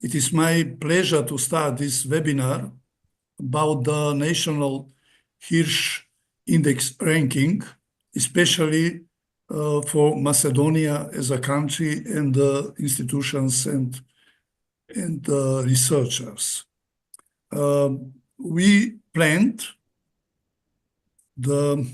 It is my pleasure to start this webinar about the National Hirsch Index ranking, especially for Macedonia as a country and the institutions and researchers. We planned the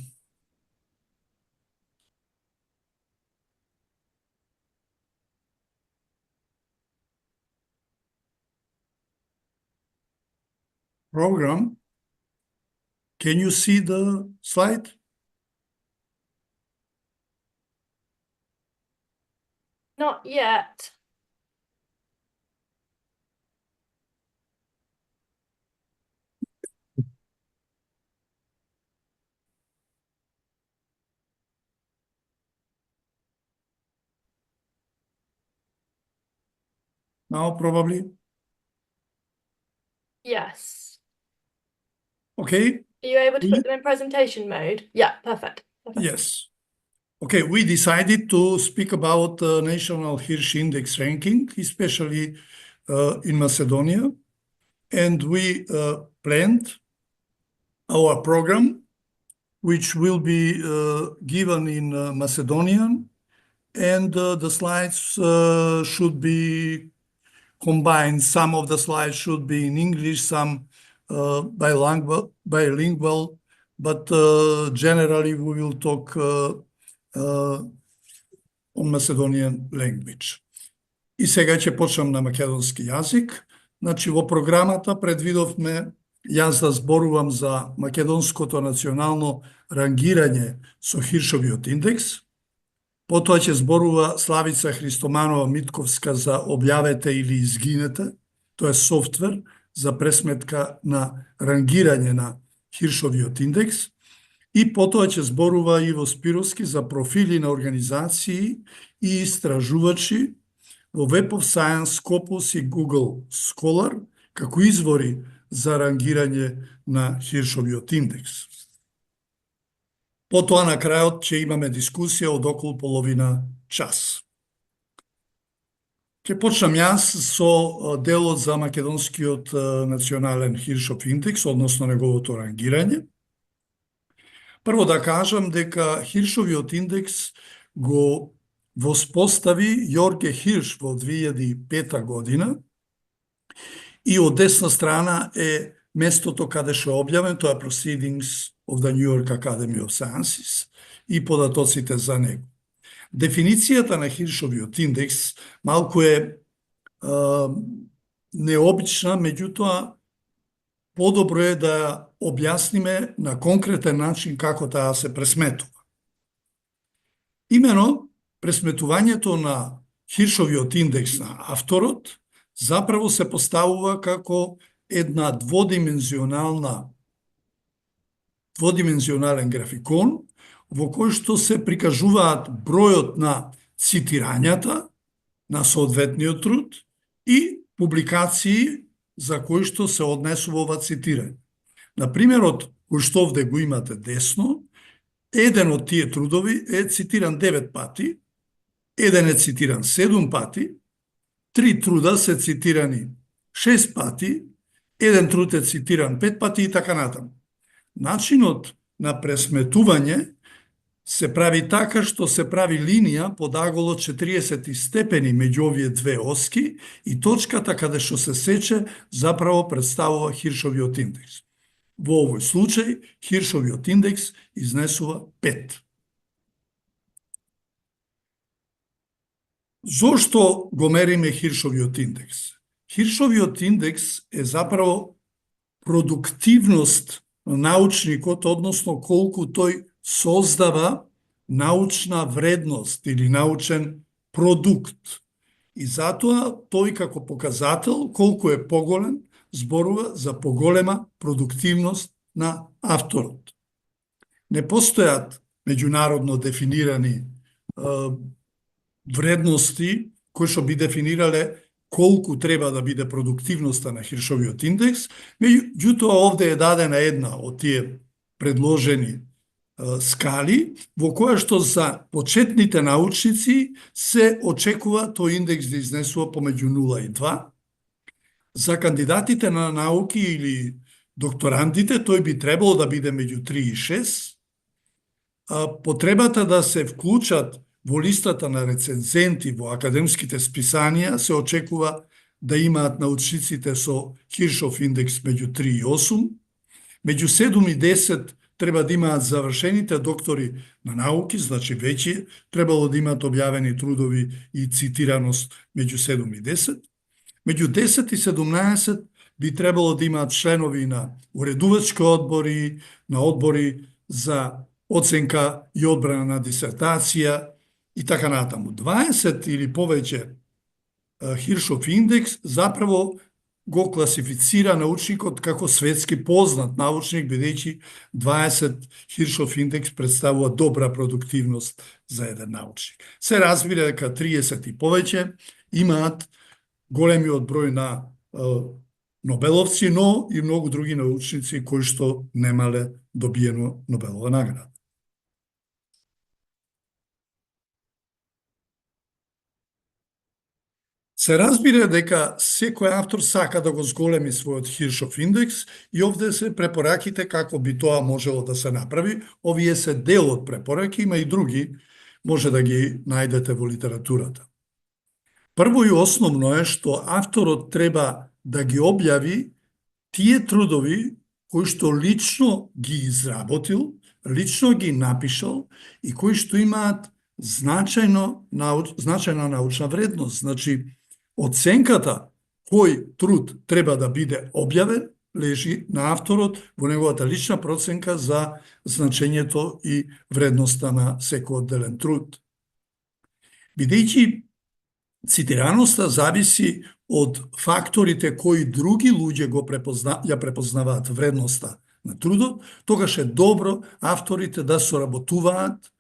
program. Can you see the slide? Not yet. Now, probably. Yes. Okay. Are you able to put them in presentation mode? Yeah, perfect. Yes. Okay, we decided to speak about the National Hirsch Index ranking, especially in Macedonia. And we planned our program, which will be given in Macedonian. And the slides should be combined. Some of the slides should be in English, some bilingual, but generally we will talk on Macedonian language. И сега ќе почнам на македонски јазик. Значи, во програмата предвидовме јас да зборувам за македонското национално рангирање со Хиршовиот индекс. Потоа ќе зборува Славица Христоманова Митковска за Објавете или изгинете. Тоа е софтвер за пресметка на рангирање на Хиршовиот индекс. И потоа ќе зборува Иво Спировски за профили на организации и истражувачи во Web of Science, Scopus и Google Scholar како извори за рангирање на Хиршовиот индекс. Потоа на крајот ќе имаме дискусија од околу половина час. Ќе почнам јас со делот за македонскиот национален Хиршов индекс, односно неговото рангирање. Прво да кажам дека Хиршовиот индекс го воспостави Јорге Хирш во 2005 година и од десна страна е местото каде што е објавен, тоа е Proceedings of the New York Academy of Sciences и податоците за него. Дефиницијата на Хиршовиот индекс малку е необична, меѓутоа подобро е да објасниме на конкретен начин како таа се пресметува. Имено, пресметувањето на Хиршовиот индекс на авторот заправо се поставува како една дводимензионален графикон во кој што се прикажуваат бројот на цитирањата на соодветниот труд и публикации за кои што се однесува ова цитирање. На примерот, кој што овде го имате десно, еден од тие трудови е цитиран 9 пати, еден е цитиран 7 пати, 3 труда се цитирани 6 пати, еден труд е цитиран 5 пати и така натаму. Начинот на пресметување се прави така што се прави линија под аголот 40 степени меѓу овие две оски и точката каде што се сече заправо представува Хиршовиот индекс. Во овој случај Хиршовиот индекс изнесува 5. Зошто го мериме Хиршовиот индекс? Хиршовиот индекс е заправо продуктивност на научникот, односно колку тој создава научна вредност или научен продукт. И затоа тој како показател, колку е поголем, зборува за поголема продуктивност на авторот. Не постојат меѓународно дефинирани вредности кои што би дефинирале колку треба да биде продуктивноста на Хиршовиот индекс, меѓутоа овде е дадена една од тие предложени скали, во која што за почетните научници се очекува тој индекс да изнесува помеѓу 0 и 2, За кандидатите на науки или докторантите, тој би требало да биде меѓу 3 и 6. Потребата да се вклучат во листата на рецензенти во академските списанија се очекува да имаат научниците со Хиршов индекс меѓу 3 и 8. Меѓу 7 и 10 треба да имаат завршените доктори на науки, значи веќе требало да имаат објавени трудови и цитираност меѓу 7 и 10. Меѓу 10 и 17 би требало да имаат членови на уредувачки одбори, на одбори за оценка и одбрана на дисертација и така натаму. 20 или повеќе Хиршов индекс заправо го класифицира научникот како светски познат научник, бидејќи 20 Хиршов индекс представува добра продуктивност за еден научник. Се разбира дека 30 и повеќе имаат големиот број на Нобеловци, но и многу други научници кои што немале добиено Нобелова награда. Се разбира дека секој автор сака да го зголеми својот Хиршов индекс и овде се препораките како би тоа можело да се направи. Овие се дел од препораки, има и други, може да ги најдете во литературата. Прво и основно е што авторот треба да ги објави тие трудови кои што лично ги изработил, лично ги напишал и кои што имаат значајна научна вредност. Значи, оценката кој труд треба да биде објавен лежи на авторот во неговата лична проценка за значењето и вредноста на секој одделен труд. Бидејќи цитираноста зависи од факторите кои други луѓе ја препознаваат вредноста на трудот, тогаш е добро авторите да соработуваат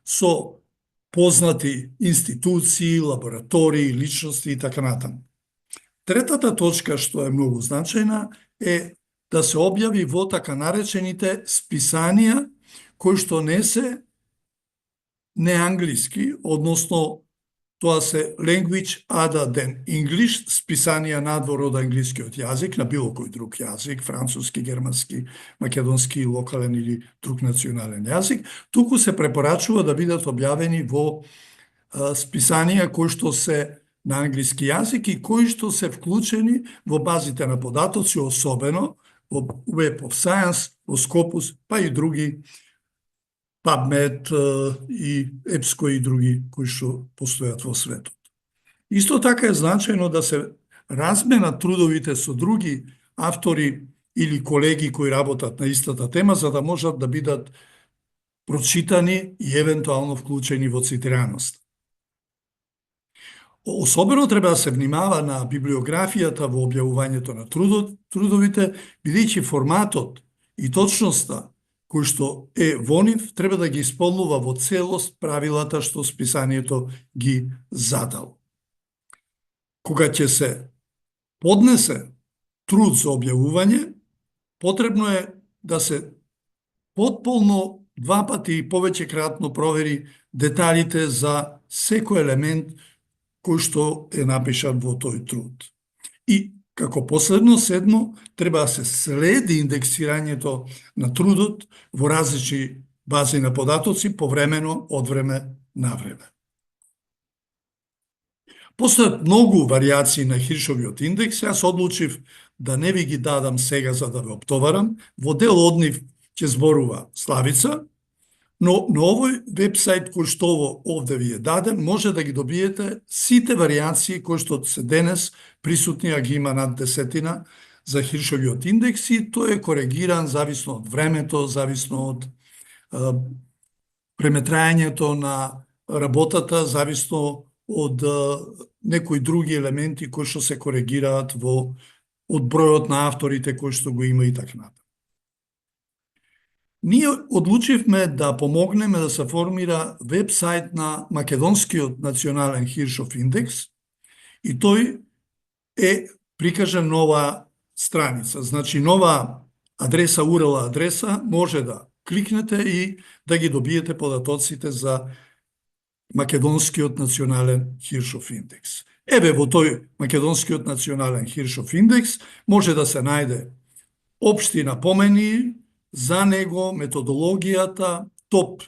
со познати институции, лаборатории, личности и така натаму. Третата точка што е многу значајна е да се објави во така наречените списанија кои што не се неанглиски, односно тоа се language other than English, списанија надвор од англискиот јазик, на било кој друг јазик, француски, германски, македонски, локален или друг национален јазик, туку се препорачува да бидат објавени во списанија кои што се на англиски јазик и кои што се вклучени во базите на податоци, особено во Web of Science, во Scopus, па и други, PubMed и EBSCO и други кои што постојат во светот. Исто така е значајно да се размена трудовите со други автори или колеги кои работат на истата тема, за да можат да бидат прочитани и евентуално вклучени во цитираност. Особено треба да се внимава на библиографијата во објавувањето на трудовите, бидејќи форматот и точноста кој што е во нив, треба да ги исполнува во целост правилата што списанието ги задал. Кога ќе се поднесе труд за објавување, потребно е да се потполно 2 пати и повеќе кратно провери деталите за секој елемент кој што е напишан во тој труд. И како последно, 7, треба да се следи индексирањето на трудот во различни бази на податоци повремено од време на време. Постојат многу варијации на Хиршовиот индекс, јас одлучив да не ви ги дадам сега за да ве оптоварам, во дел од нив ќе зборува Славица, но на овој вебсайт кој што овде ви е даден, може да ги добиете сите варијации кои што се денес присутни, а ги има над 10 за Хиршовиот индекс и тој е коригиран зависно од времето, зависно од преметрањето на работата, зависно од некои други елементи кои што се коригираат од бројот на авторите кои што го има и така натаму. Ние одлучивме да помогнеме да се формира вебсайт на Македонскиот национален Хиршов индекс и тој е прикажан нова страница. Значи нова адреса, URL адреса, може да кликнете и да ги добиете податоците за Македонскиот национален Хиршов индекс. Еве во тој македонскиот национален Хиршов индекс може да се најде општи напомени за него, методологијата, топ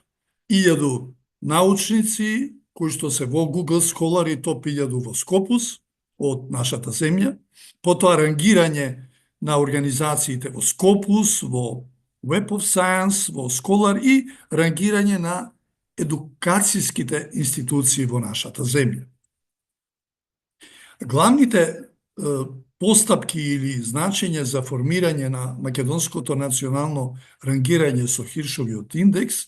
1000 научници кои што се во Google Scholar и топ 1000 во Scopus од нашата земја, потоа рангирање на организациите во Scopus, во Web of Science, во Scholar и рангирање на едукацијските институции во нашата земја. Главните постапки или значење за формирање на македонското национално рангирање со Хиршовиот индекс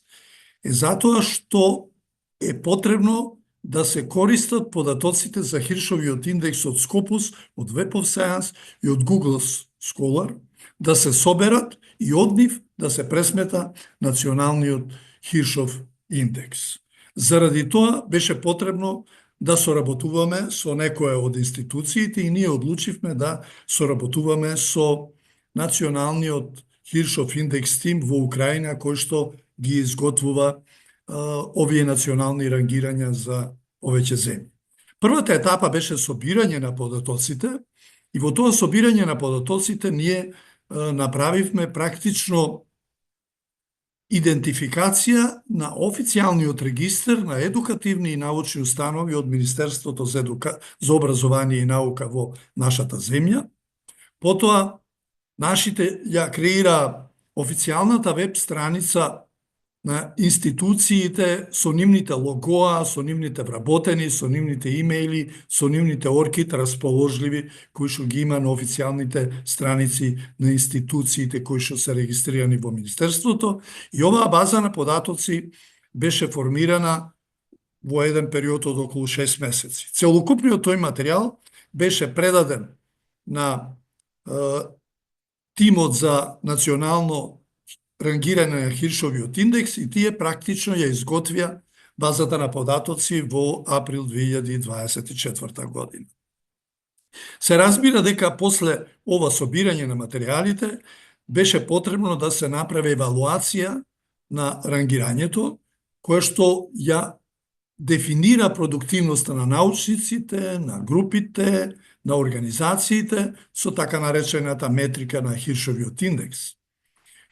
е затоа што е потребно да се користат податоците за Хиршовиот индекс од Scopus, од Web of Science и од Google Scholar, да се соберат и од нив да се пресмета националниот Хиршов индекс. Заради тоа беше потребно да соработуваме со некоја од институциите и ние одлучивме да соработуваме со националниот Хиршов индекс тим во Украина, кој што ги изготвува овие национални рангирања за повеќе земји. Првата етапа беше собирање на податоците и во тоа собирање на податоците ние направивме практично идентификација на официјалниот регистер на едукативни и научни установи од Министерството за образование и наука во нашата земја. Потоа, нашите ја креира официјалната веб страница на институциите со нивните логоа, со нивните вработени, со нивните имејли, со нивните оркит расположливи, кои што ги има на официјалните страници на институциите кои што се регистрирани во Министерството. И оваа база на податоци беше формирана во еден период од околу 6 месеци. Целокупниот тој материјал беше предаден на тимот за национално рангирање на Хиршовиот индекс и тие практично ја изготвија базата на податоци во април 2024 година. Се разбира дека после ова собирање на материјалите беше потребно да се направи евалуација на рангирањето, која што ја дефинира продуктивноста на научниците, на групите, на организациите со така наречената метрика на Хиршовиот индекс.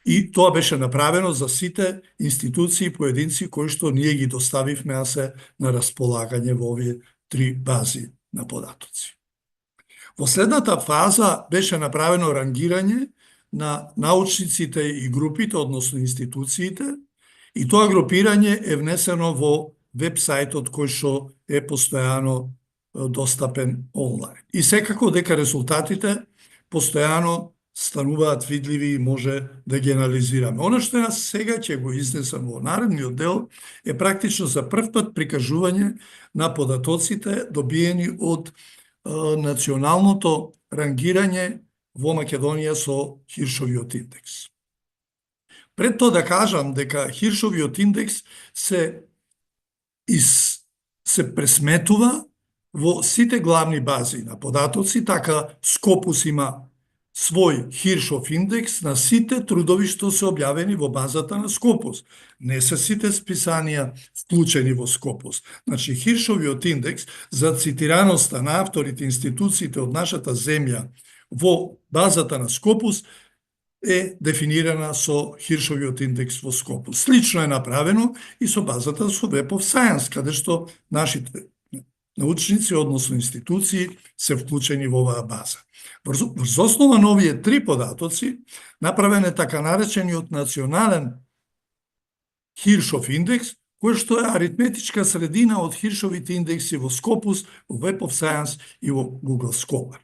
И тоа беше направено за сите институции и поединци кои што ние ги доставивме, а се на располагање во овие 3 бази на податоци. Во следната фаза беше направено рангирање на научниците и групите, односно институциите, и тоа групирање е внесено во веб-сајтот кој што е постојано достапен онлайн. И секако дека резултатите постојано стануваат видливи и може да ги анализираме. Оно што јас сега ќе го изнесам во наредниот дел е практично за прв пат прикажување на податоците добиени од националното рангирање во Македонија со Хиршовиот индекс. Пред тоа да кажам дека Хиршовиот индекс се пресметува во сите главни бази на податоци, така Scopus има свој Хиршов индекс на сите трудови што се објавени во базата на Scopus. Не се сите списанија вклучени во Scopus. Значи, Хиршовиот индекс за цитираноста на авторите и институциите од нашата земја во базата на Scopus е дефинирана со Хиршовиот индекс во Scopus. Слично е направено и со базата со Web of Science, каде што нашите научници, односно институции, се вклучени во оваа база. Врз основа на овие 3 податоци, направен е така наречениот национален Хиршов индекс, кој што е аритметичка средина од Хиршовите индекси во Scopus, во Web of Science и во Google Scholar.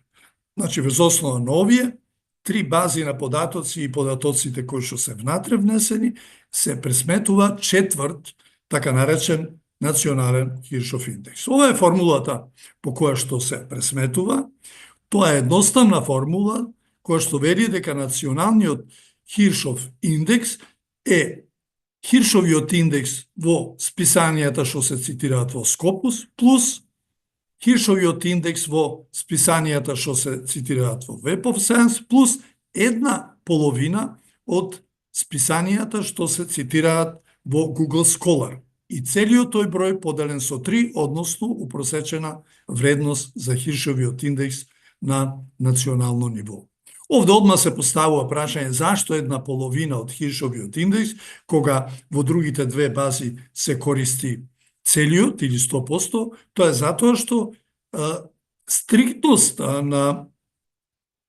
Значи, врз основа на овие 3 бази на податоци и податоците кои што се внатре внесени, се пресметува 4 така наречен национален Хиршов индекс. Ова е формулата по која што се пресметува. Тоа е едноставна формула која што вели дека националниот Хиршов индекс е Хиршовиот индекс во списанијата што се цитираат во Scopus плюс Хиршовиот индекс во списанијата што се цитираат во Web of Science плюс 1/2 од списанијата што се цитираат во Google Scholar. и целиот тој број поделен со 3, односно упросечена вредност за Хиршовиот индекс на национално ниво. Овде одма се поставува прашање зашто 1/2 од Хиршовиот индекс, кога во другите две бази се користи целиот или 100%, тоа е затоа што стриктноста на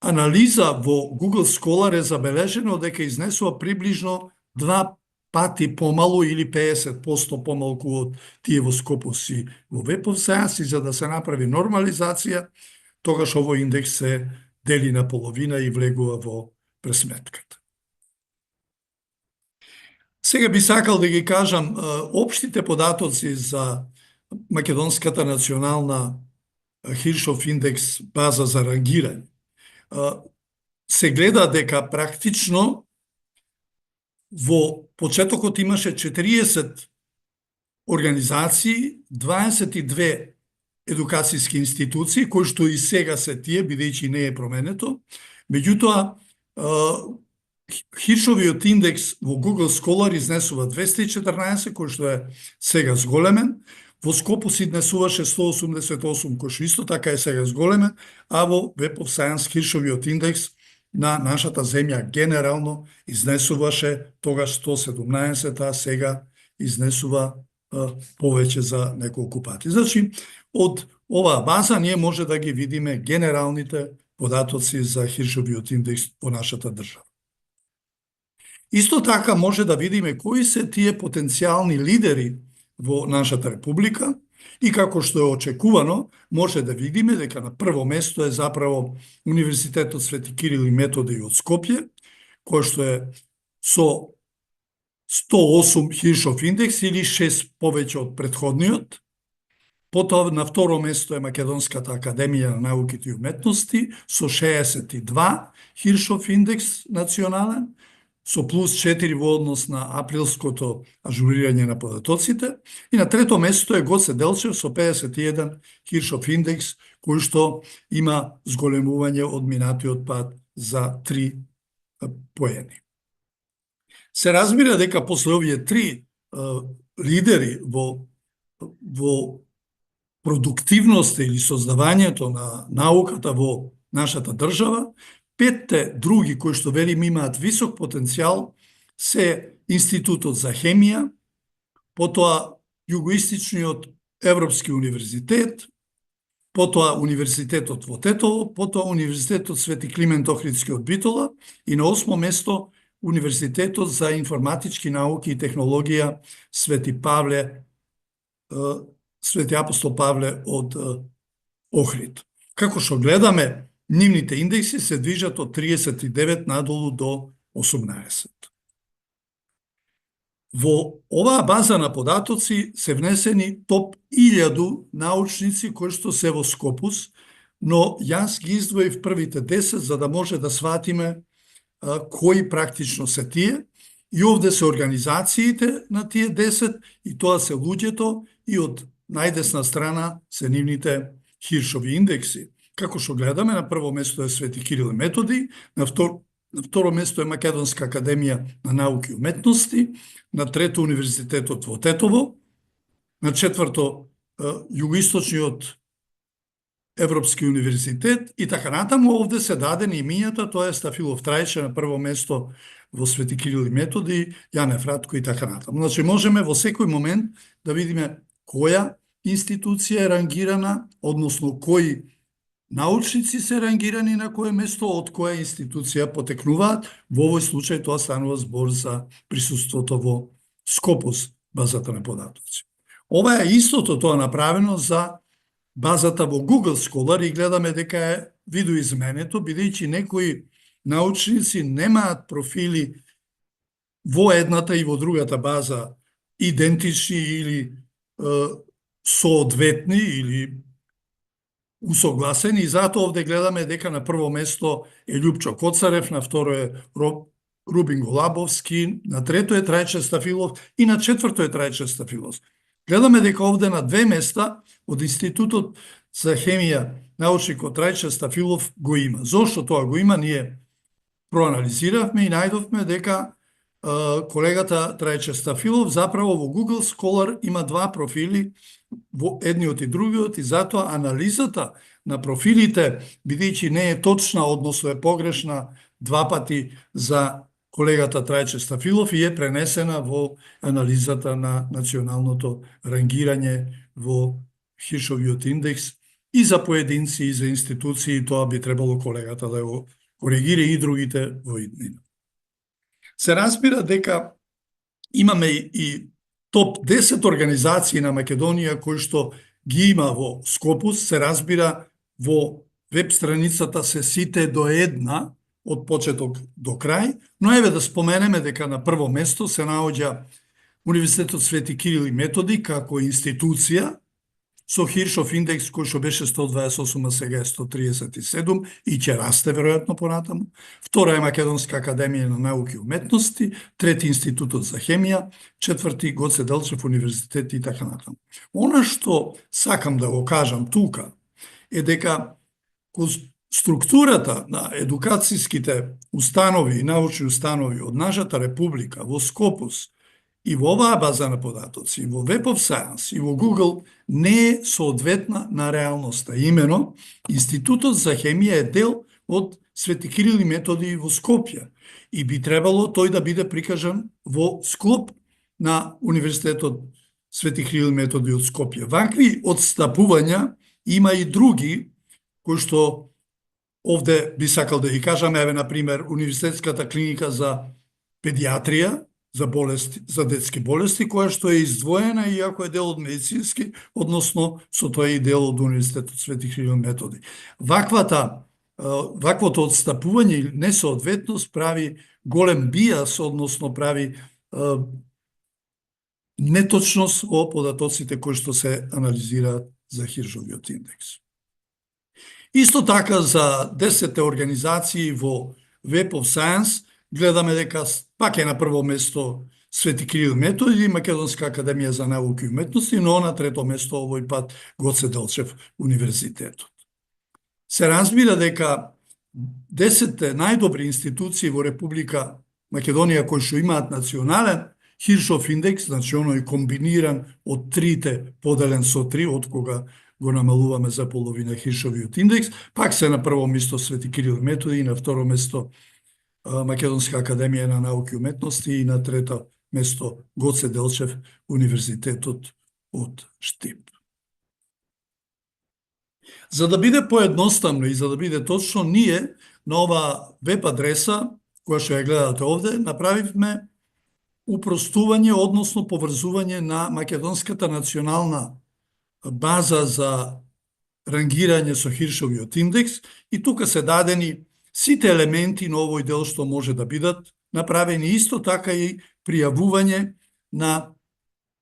анализа во Google Scholar е забележено дека изнесува приближно 2 пати помалу или 50% помалку од тие во Scopus и во Web of Science, и за да се направи нормализација, тогаш овој индекс се дели на половина и влегува во пресметката. Сега би сакал да ги кажам општите податоци за Македонската национална Хиршов индекс база за рангирање. Се гледа дека практично во почетокот имаше 40 организации, 22 едукацијски институции, кои што и сега се тие, бидејќи не е променето. Меѓутоа, Хиршовиот индекс во Google Scholar изнесува 214, кој што е сега зголемен, во Scopus изнесуваше 188, кој што исто така е сега зголемен, а во Web of Science Хиршовиот индекс на нашата земја генерално изнесуваше тогаш 117, а сега изнесува повеќе за неколку пати. Значи, од оваа база ние може да ги видиме генералните податоци за Хиршовиот индекс во нашата држава. Исто така може да видиме кои се тие потенцијални лидери во нашата република и како што е очекувано, може да видиме дека на прво место е заправо Универзитетот Свети Кирил и Методи од Скопје, кој што е со 108 Хиршов индекс или 6 повеќе од претходниот. Потоа на второ место е Македонската академија на науките и уметности со 62 Хиршов индекс национален, со плюс 4 во однос на априлското ажурирање на податоците. И на трето место е Гоце Делчев со 51 Хиршов индекс, кој што има зголемување од минатиот пат за 3 поени. Се разбира дека после овие 3 лидери во продуктивноста или создавањето на науката во нашата држава, 5 други кои што велим имаат висок потенцијал се Институтот за хемија, потоа Југоистичниот Европски универзитет, потоа Универзитетот во Тетово, потоа Универзитетот Свети Климент Охридски од Битола и на 8 место Универзитетот за информатички науки и технологија Свети Апостол Павле од Охрид. Како што гледаме, нивните индекси се движат од 39 надолу до 18. Во оваа база на податоци се внесени топ 1000 научници кои што се во Scopus, но јас ги издвоив првите 10 за да може да сватиме кои практично се тие, и овде се организациите на тие 10 и тоа се луѓето, и од најдесна страна се нивните Хиршови индекси. Како што гледаме, на прво место е Свети Кирил и Методи, на второ место е Македонска академија на науки и уметности, на трето Универзитетот во Тетово, на четврто Југоисточниот Европски универзитет и така натаму. Овде се дадени имињата, тоа е Стафилов Трајче на прво место во Свети Кирил и Методи, Јанев Ратко и така натаму. Значи можеме во секој момент да видиме која институција е рангирана, односно кои научници се рангирани на кое место, од која институција потекнуваат. Во овој случај тоа станува збор за присуството во Scopus, базата на податоци. Ова е истото тоа направено за базата во Google Scholar и гледаме дека е видоизменето, бидејќи некои научници немаат профили во едната и во другата база идентични или соодветни или усогласени, и затоа овде гледаме дека на прво место е Љупчо Коцарев, на второ е Рубин Голабовски, на трето е Трајче Стафилов и на четврто е Трајче Стафилов. Гледаме дека овде на 2 места од Институтот за хемија научникот Трајче Стафилов го има. Зошто тоа го има? Ние проанализиравме и најдовме дека колегата Трајче Стафилов, заправо во Google Scholar има два профили, во едниот и другиот, и затоа анализата на профилите, бидејќи не е точна, односно е погрешна два пати за колегата Трајче Стафилов и е пренесена во анализата на националното рангирање во Хиршовиот индекс и за поединци и за институции, тоа би требало колегата да го коригира и другите во иднина. Се разбира дека имаме и топ 10 организации на Македонија кои што ги има во Скопус, се разбира во веб страницата се сите до една од почеток до крај, но еве да споменеме дека на прво место се наоѓа Универзитетот Свети Кирил и Методи како институција со Хиршов индекс кој што беше 128, а сега е 137 и ќе расте веројатно понатаму. Втора е Македонска академија на науки и уметности, трети Институтот за хемија, четврти Гоце Делчев универзитет и така натаму. Она што сакам да го кажам тука е дека структурата на едукацијските установи и научни установи од нашата република во Скопус и во оваа база на податоци, и во Web of Science, и во Google не е соодветна на реалноста. Имено, Институтот за хемија е дел од Свети Кирил и Методи во Скопје и би требало тој да биде прикажан во склоп на Универзитетот Свети Кирил и Методи од Скопје. Вакви одстапувања има и други, кои што овде би сакал да ги кажам, еве, например, Универзитетската клиника за педиатрија, за детски болести, која што е издвоена иако е дел од медицински, односно со тоа и дел од Универзитетот Свети Кирил и Методи. Ваквото одстапување или несоодветност прави голем бијас, односно прави неточност во податоците кои што се анализираат за Хиршовиот индекс. Исто така за 10 организации во Web of Science гледаме дека пак е на прво место Свети Кирил Методи и Македонска академија за науки и уметности, но на трето место овој пат Гоце Делчев универзитетот. Се разбира дека 10 најдобри институции во Република Македонија кои што имаат национален Хиршов индекс, значи оној комбиниран од трите поделен со 3, од кога го намалуваме за половина Хиршовиот индекс, пак се на прво место Свети Кирил Методи и на второ место Македонска академија на науки и уметности и на трето место Гоце Делчев универзитетот од Штип. За да биде поедноставно и за да биде точно, ние на ова веб адреса, која што ја гледате овде, направивме упростување, односно поврзување на Македонската национална база за рангирање со Хиршовиот индекс и тука се дадени сите елементи на овој дел што може да бидат направени, исто така и пријавување на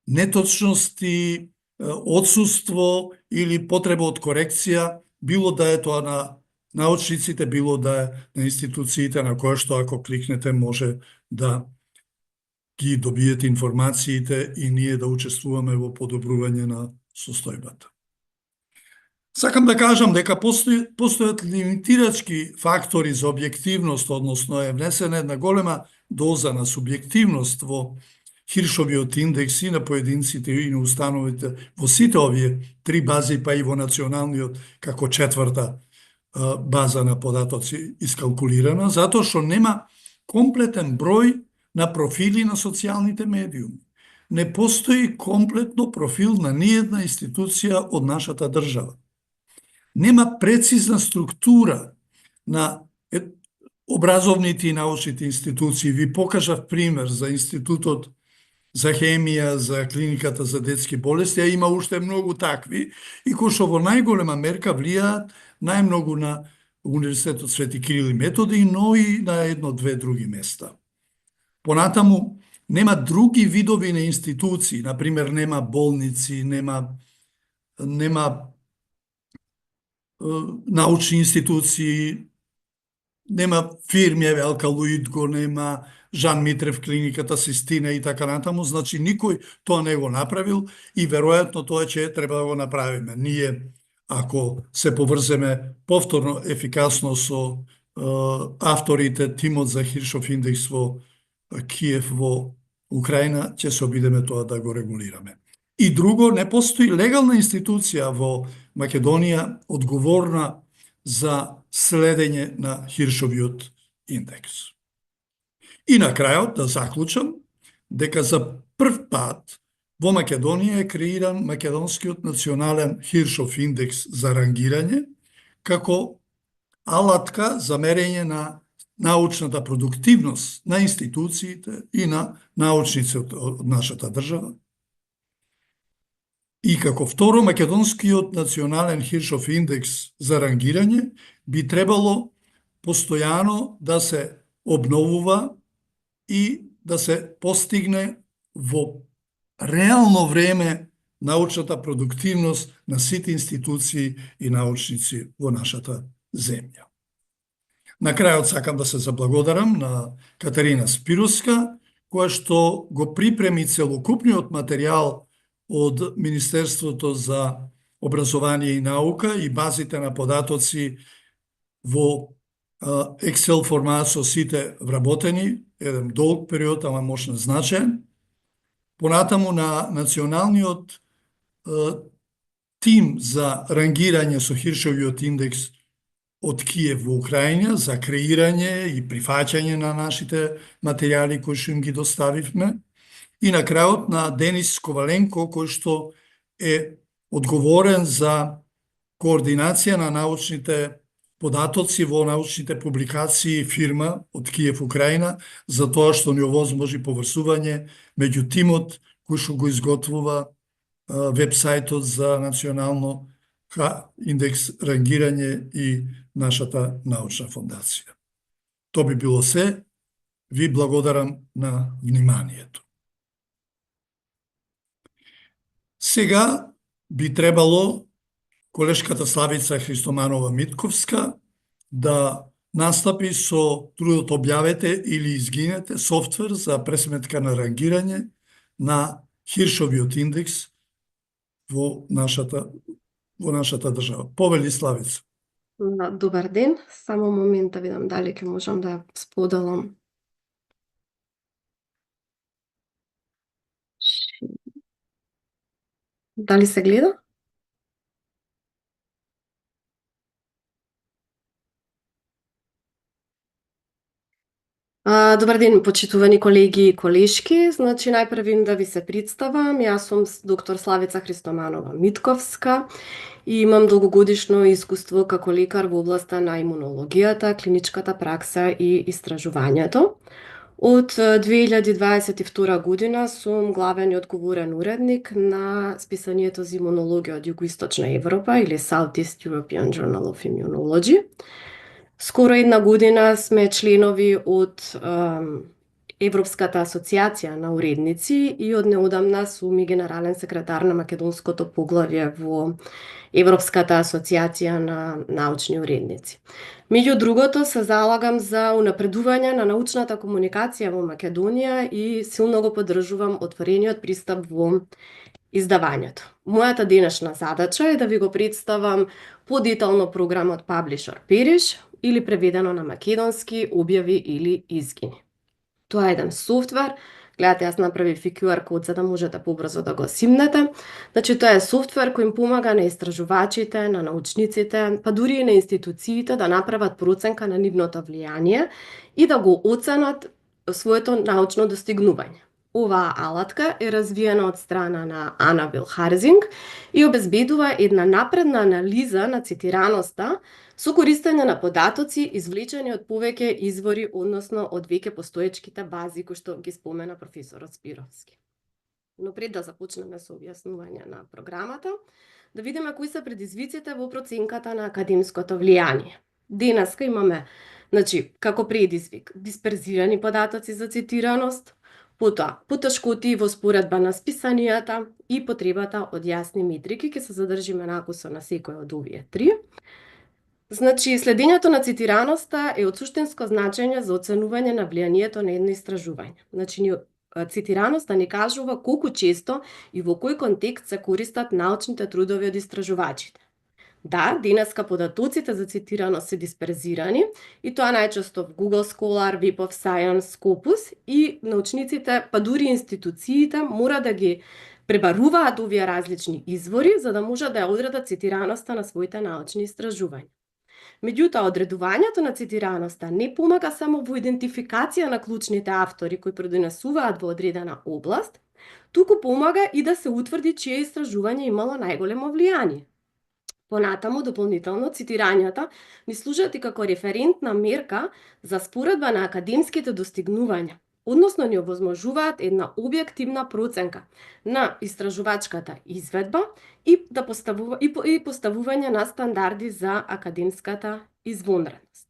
неточности, отсуство или потреба од корекција, било да е тоа на научниците, било да е на институциите на која што ако кликнете може да ги добиете информациите и ние да учествуваме во подобрување на состојбата. Сакам да кажам дека постојат лимитирачки фактори за објективност, односно е внесена една голема доза на субјективност во Хиршовиот индекс и на поединците и на установите во сите овие три бази, па и во националниот како четврта база на податоци искалкулирана, затоа што нема комплетен број на профили на социјалните медиуми. Не постои комплетно профил на ниедна институција од нашата држава. Нема прецизна структура на образовните и научните институции. Ви покажав пример за Институтот за хемија, за клиниката за детски болести, а има уште многу такви, и кои што во најголема мерка влијаат најмногу на Универзитетот Свети Кирил и Методи, но и на едно-две други места. Понатаму, нема други видови на институции, например, нема болници, нема научни институции, нема фирми, еве Алкалоид го нема, Жан Митрев клиниката Систина и така натаму, значи никој тоа не го направил и веројатно тоа ќе треба да го направиме. Ние, ако се поврземе повторно ефикасно со авторите, тимот за Хиршов индекс во Киев во Украина, ќе се обидеме тоа да го регулираме. И друго, не постои легална институција во Македонија одговорна за следење на Хиршовиот индекс. И на крајот да заклучам дека за прв пат во Македонија е креиран Македонскиот национален Хиршов индекс за рангирање како алатка за мерење на научната продуктивност на институциите и на научниците од нашата држава. И како второ, Македонскиот национален Хиршов индекс за рангирање би требало постојано да се обновува и да се постигне во реално време научната продуктивност на сите институции и научници во нашата земја. На крајот сакам да се заблагодарам на Катерина Спируска, која што го припреми целокупниот материјал од Министерството за образование и наука и базите на податоци во Excel формат со сите вработени, еден долг период, ама мощно значаен. Понатаму на националниот тим за рангирање со Хиршовиот индекс од Киев во Украина за креирање и прифаќање на нашите материјали кои што им ги доставивме. И на крајот на Денис Коваленко, кој што е одговорен за координација на научните податоци во научните публикации фирма од Киев, Украина, за тоа што ни овозможи поврзување меѓу тимот кој што го изготвува вебсајтот за национално индекс рангирање и нашата научна фондација. Тоа би било се. Ви благодарам на вниманието. Сега би требало колешката Славица Христоманова Митковска да настапи со трудот објавете или изгинете софтвер за пресметка на рангирање на Хиршовиот индекс во нашата држава. Повели Славица. Добар ден, само момент да видам дали ќе можам да споделам. Дали се гледа? Добар ден, почитувани колеги и колешки. Значи, најпрвин да ви се представам. Јас сум доктор Славица Христоманова Митковска и имам долгогодишно искуство како лекар во областа на имунологијата, клиничката пракса и истражувањето. Од 2022 година сум главен и одговорен уредник на списанието за имунологија од Југоисточна Европа или Southeast European Journal of Immunology. Скоро една година сме членови од Европската асоциација на уредници и од неодамна сум и генерален секретар на македонското поглавје во Европската асоциација на научни уредници. Меѓу другото, се залагам за унапредување на научната комуникација во Македонија и силно го поддржувам отворениот пристап во издавањето. Мојата денешна задача е да ви го представам подетално програмот Publish or Perish, или преведено на македонски објави или изгини. Тоа е еден софтвер. Гледате, јас направив и QR код за да можете побрзо да го симнете. Значи, тоа е софтвер кој им помага на истражувачите, на научниците, па дури и на институциите да направат проценка на нивното влијание и да го оценат своето научно достигнување. Оваа алатка е развиена од страна на Ана Вилхарзинг и обезбедува една напредна анализа на цитираноста со користење на податоци извлечени од повеќе извори, односно од веќе постоечките бази кои што ги спомена професорот Спировски. Но пред да започнеме со објаснување на програмата, да видиме кои се предизвиците во проценката на академското влијание. Денеска имаме, како предизвик, дисперзирани податоци за цитираност, потоа потешкоти во споредба на списанијата и потребата од јасни метрики, ќе се задржиме накусо на секој од овие три. Значи, следењето на цитираноста е од суштинско значење за оценување на влијанието на едно истражување. Значи, цитираноста ни кажува колку често и во кој контекст се користат научните трудови од истражувачите. Да, денеска податоците за цитираност се дисперзирани и тоа најчесто в Google Scholar, Web of Science, Scopus и научниците, па дури институциите мора да ги пребаруваат овие различни извори за да можат да ја одредат цитираноста на своите научни истражувања. Меѓутоа, одредувањето на цитираноста не помага само во идентификација на клучните автори кои предонесуваат во одредена област, туку помага и да се утврди чие истражување имало најголемо влијание. Понатаму, дополнително, цитирањата ни служат и како референтна мерка за споредба на академските достигнувања, односно ни овозможуваат една објективна проценка на истражувачката изведба и поставување на стандарди за академската извонредност.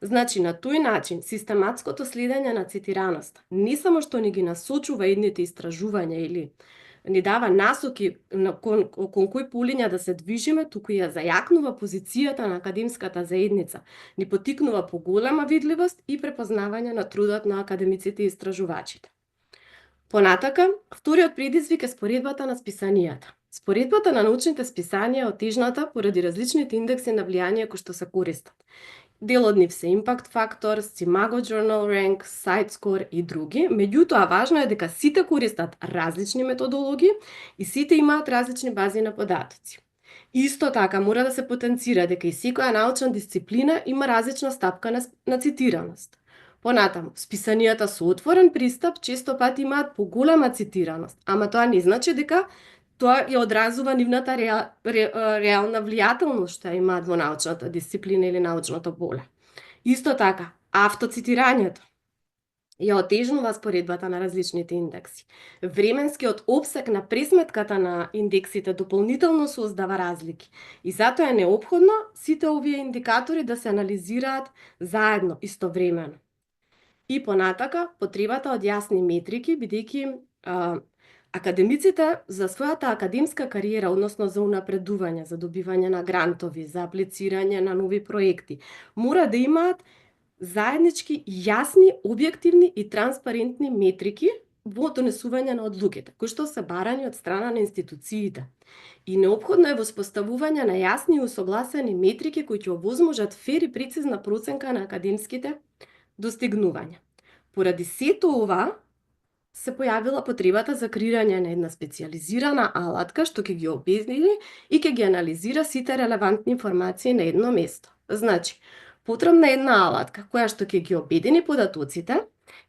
Значи, на тој начин, систематското следење на цитираност не само што ни ги насочува едните истражувања или ни дава насоки кон кои полиња да се движиме, туку ја зајакнува позицијата на академската заедница, ни потикнува поголема видливост и препознавање на трудот на академиците и истражувачите. Понатака, вториот предизвик е споредбата на списанијата. Споредбата на научните списанија е отежната поради различните индекси на влијание кои што се користат. Дел од нив се Impact Factors, Imago Journal Rank, SiteScore и други, меѓутоа важно е дека сите користат различни методологии и сите имаат различни бази на податоци. Исто така мора да се потенцира дека и секоја научна дисциплина има различна стапка на цитираност. Понатаму, списанијата со отворен пристап често пати имаат поголема цитираност, ама тоа не значи дека тоа ја одразува нивната реална влијателност што имаат во научната дисциплина или научното поле. Исто така, автоцитирањето ја отежнува споредбата на различните индекси. Временскиот опсек на пресметката на индексите дополнително создава разлики и затоа е неопходно сите овие индикатори да се анализираат заедно, истовремено. И понатака, потребата од јасни метрики, бидејќи академиците за својата академска кариера, односно за унапредување, за добивање на грантови, за аплицирање на нови проекти, мора да имаат заеднички јасни, објективни и транспарентни метрики во донесување на одлуките, кои што се барани од страна на институциите. И неопходно е воспоставување на јасни и усогласени метрики кои ќе овозможат фер и прецизна проценка на академските достигнувања. Поради сето ова, се појавила потребата за креирање на една специјализирана алатка што ќе ги обедини и ќе ги анализира сите релевантни информации на едно место. Значи, потребна е една алатка која што ќе ги обедини податоците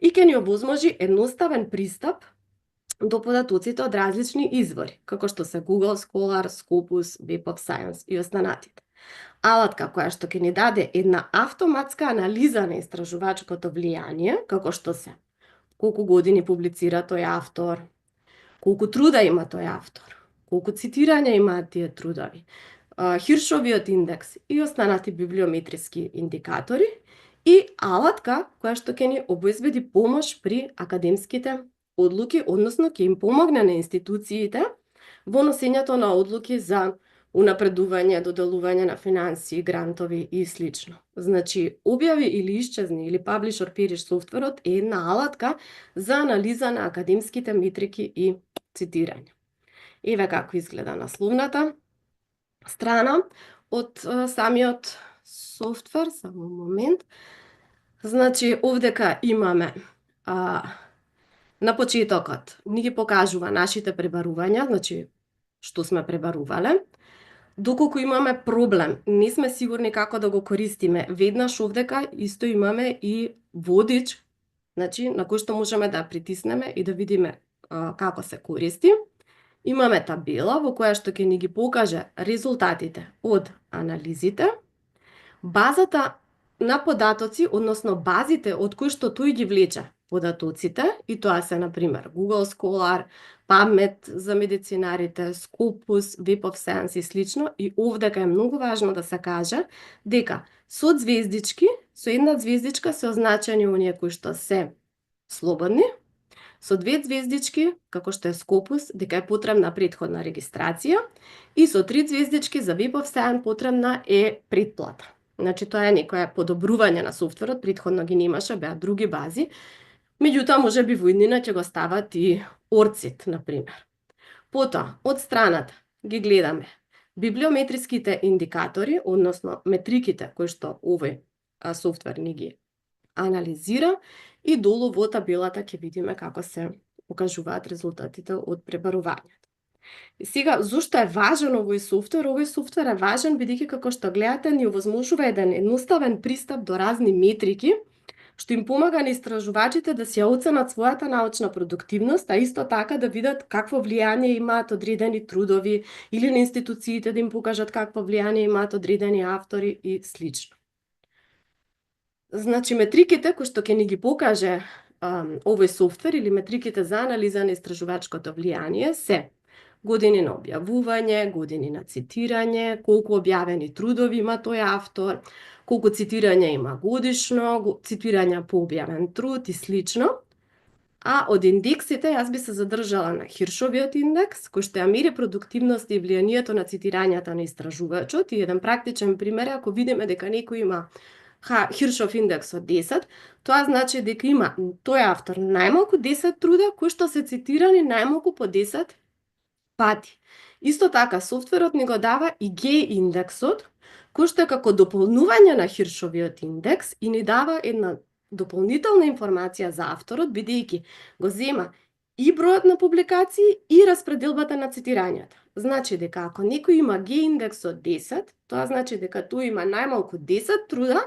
и ќе ни овозможи едноставен пристап до податоците од различни извори, како што се Google Scholar, Scopus, Web of Science и останатите. Алатка која што ќе ни даде една автоматска анализа на истражувачкото влијание, како што се колку години публицира тој автор, колку труда има тој автор, колку цитирања имаат тие трудови, Хиршовиот индекс и останати библиометриски индикатори и алатка која што ќе ни обезбеди помош при академските одлуки, односно ќе им помогне на институциите во носењето на одлуки за унапредување, доделување на финансии, грантови и слично. Значи, објави или исчезни или Publish or Perish софтверот е една алатка за анализа на академските метрики и цитирање. Еве како изгледа насловната страна од самиот софтвер, само момент. Значи, овдека имаме на почетокот ни ги покажува нашите пребарувања, значи што сме пребарувале. Доколку имаме проблем, не сме сигурни како да го користиме, веднаш овдека исто имаме и водич, значи на кој што можеме да притиснеме и да видиме како се користи. Имаме табела во која што ќе ни ги покаже резултатите од анализите, базата на податоци, односно базите од кои што тој ги влече податоците, и тоа се, например, Google Scholar, PubMed за медицинарите, Scopus, Web of Science и слично, и овдека е многу важно да се каже дека со звездички, со една звездичка се означени оние кои што се слободни, со две звездички, како што е Scopus, дека е потребна претходна регистрација, и со 3 звездички за Web of Science потребна е претплата. Значи, тоа е некоја подобрување на софтверот, претходно ги немаше, беа други бази, меѓутоа може би во иднина ќе го стават и Орцит, например. Потоа, од страната ги гледаме Библиометриските индикатори, односно метриките кои што овој софтвер ни ги анализира, и долу во табелата ќе видиме како се покажуваат резултатите од пребарувањето. И сега, зошто е важен овој софтвер? Овој софтвер е важен бидејќи, како што гледате, ни овозможува еден едноставен пристап до разни метрики, што им помага на истражувачите да си ја оценат својата научна продуктивност, а исто така да видат какво влијание имаат одредени трудови или на институциите да им покажат какво влијание имаат одредени автори и слично. Значи, метриките кои што ќе ни ги покаже овој софтвер или метриките за анализа на истражувачкото влијание се години на објавување, години на цитирање, колку објавени трудови има тој автор, колку цитирање има годишно, цитирања по објавен труд и слично. А од индексите јас би се задржала на Хиршовиот индекс, кој што ја мери продуктивност и влијанието на цитирањата на истражувачот. И еден практичен пример е, ако видиме дека некој има Хиршов индекс од 10, тоа значи дека има тој автор најмалку 10 труда кои што се цитирани најмалку по 10 пати. Исто така, софтверот ни го дава и Г индексот, кој што е како дополнување на Хиршовиот индекс и ни дава една дополнителна информација за авторот, бидејќи го зема и бројот на публикации и распределбата на цитирањата. Значи дека ако некој има Г индекс од 10, тоа значи дека тој има најмалку 10 труда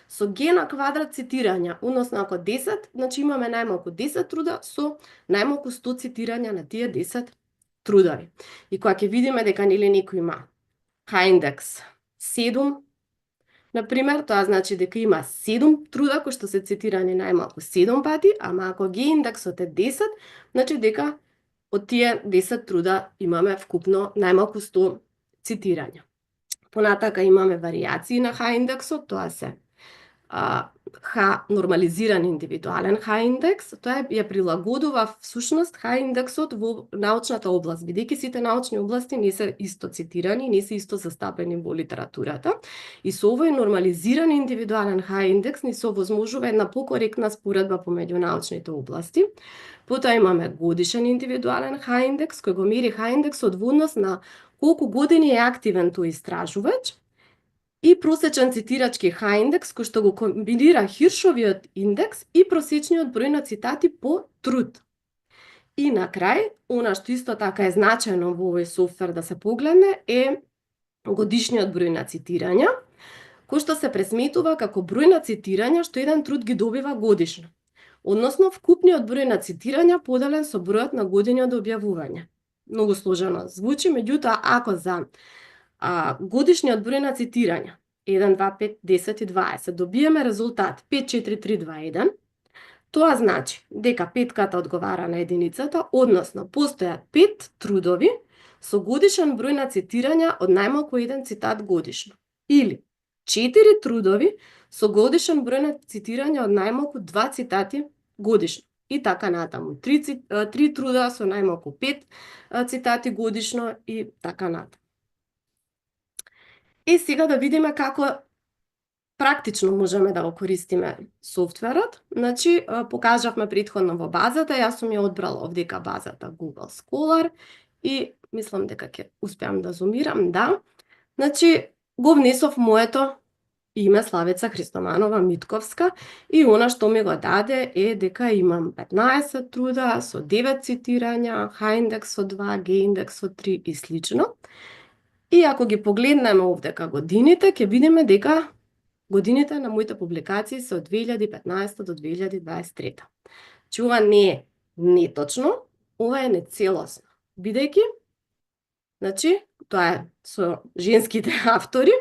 со Г на квадрат цитирања, односно ако 10, значи имаме најмалку 10 труда со најмалку 100 цитирања на тие 10 трудови. И кога ќе видиме дека нели некој има H-индекс 7, например, тоа значи дека има 7 труда кои што се цитирани најмалку 7 пати, ама ако Г-индексот е 10, значи дека од тие 10 труда имаме вкупно најмалку 100 цитирања. Понатака имаме варијации на H-индексот, тоа се Х нормализиран индивидуален H-индекс, тоа ја прилагодува всушност H-индексот во научната област, бидејќи сите научни области не се исто цитирани, не се исто застапени во литературата. И со овој нормализиран индивидуален H-индекс ни се овозможува една покоректна споредба помеѓу научните области. Потоа имаме годишен индивидуален H-индекс, кој го мери H-индексот во однос на колку години е активен тој истражувач, и просечен цитирачки H-индекс, кој што го комбинира Хиршовиот индекс и просечниот број на цитати по труд. И на крај, она што исто така е значено во овој софтвер да се погледне е годишниот број на цитирања, кој што се пресметува како број на цитирања што еден труд ги добива годишно. Односно, вкупниот број на цитирања поделен со бројот на години од објавување. Многу сложено звучи, меѓутоа, ако за годишниот број на цитирања 1, 2, 5, 10 и 20 добиеме резултат 5, 4, 3, 2, 1, тоа значи дека петката одговара на единицата, односно постојат 5 трудови со годишен број на цитирања од најмалку 1 цитат годишно, или 4 трудови со годишен број на цитирања од најмалку 2 цитати годишно. И така натаму, 3 труда со најмалку 5 цитати годишно и така натаму. И сега да видиме како практично можеме да го користиме софтверот. Значи, покажавме претходно во базата, јас сум ја одбрала овдека базата Google Scholar и мислам дека ќе успеам да зумирам, да. Значи, го внесов моето име Славица Христоманова Митковска и она што ми го даде е дека имам 15 труда со 9 цитирања, H-индекс од 2, G-индекс од 3 и слично. И ако ги погледнеме овдека годините, ќе видиме дека годините на моите публикации се од 2015 до 2023. Че ова не е неточно, ова е нецелосно. Бидејќи, значи, тоа е со женските автори,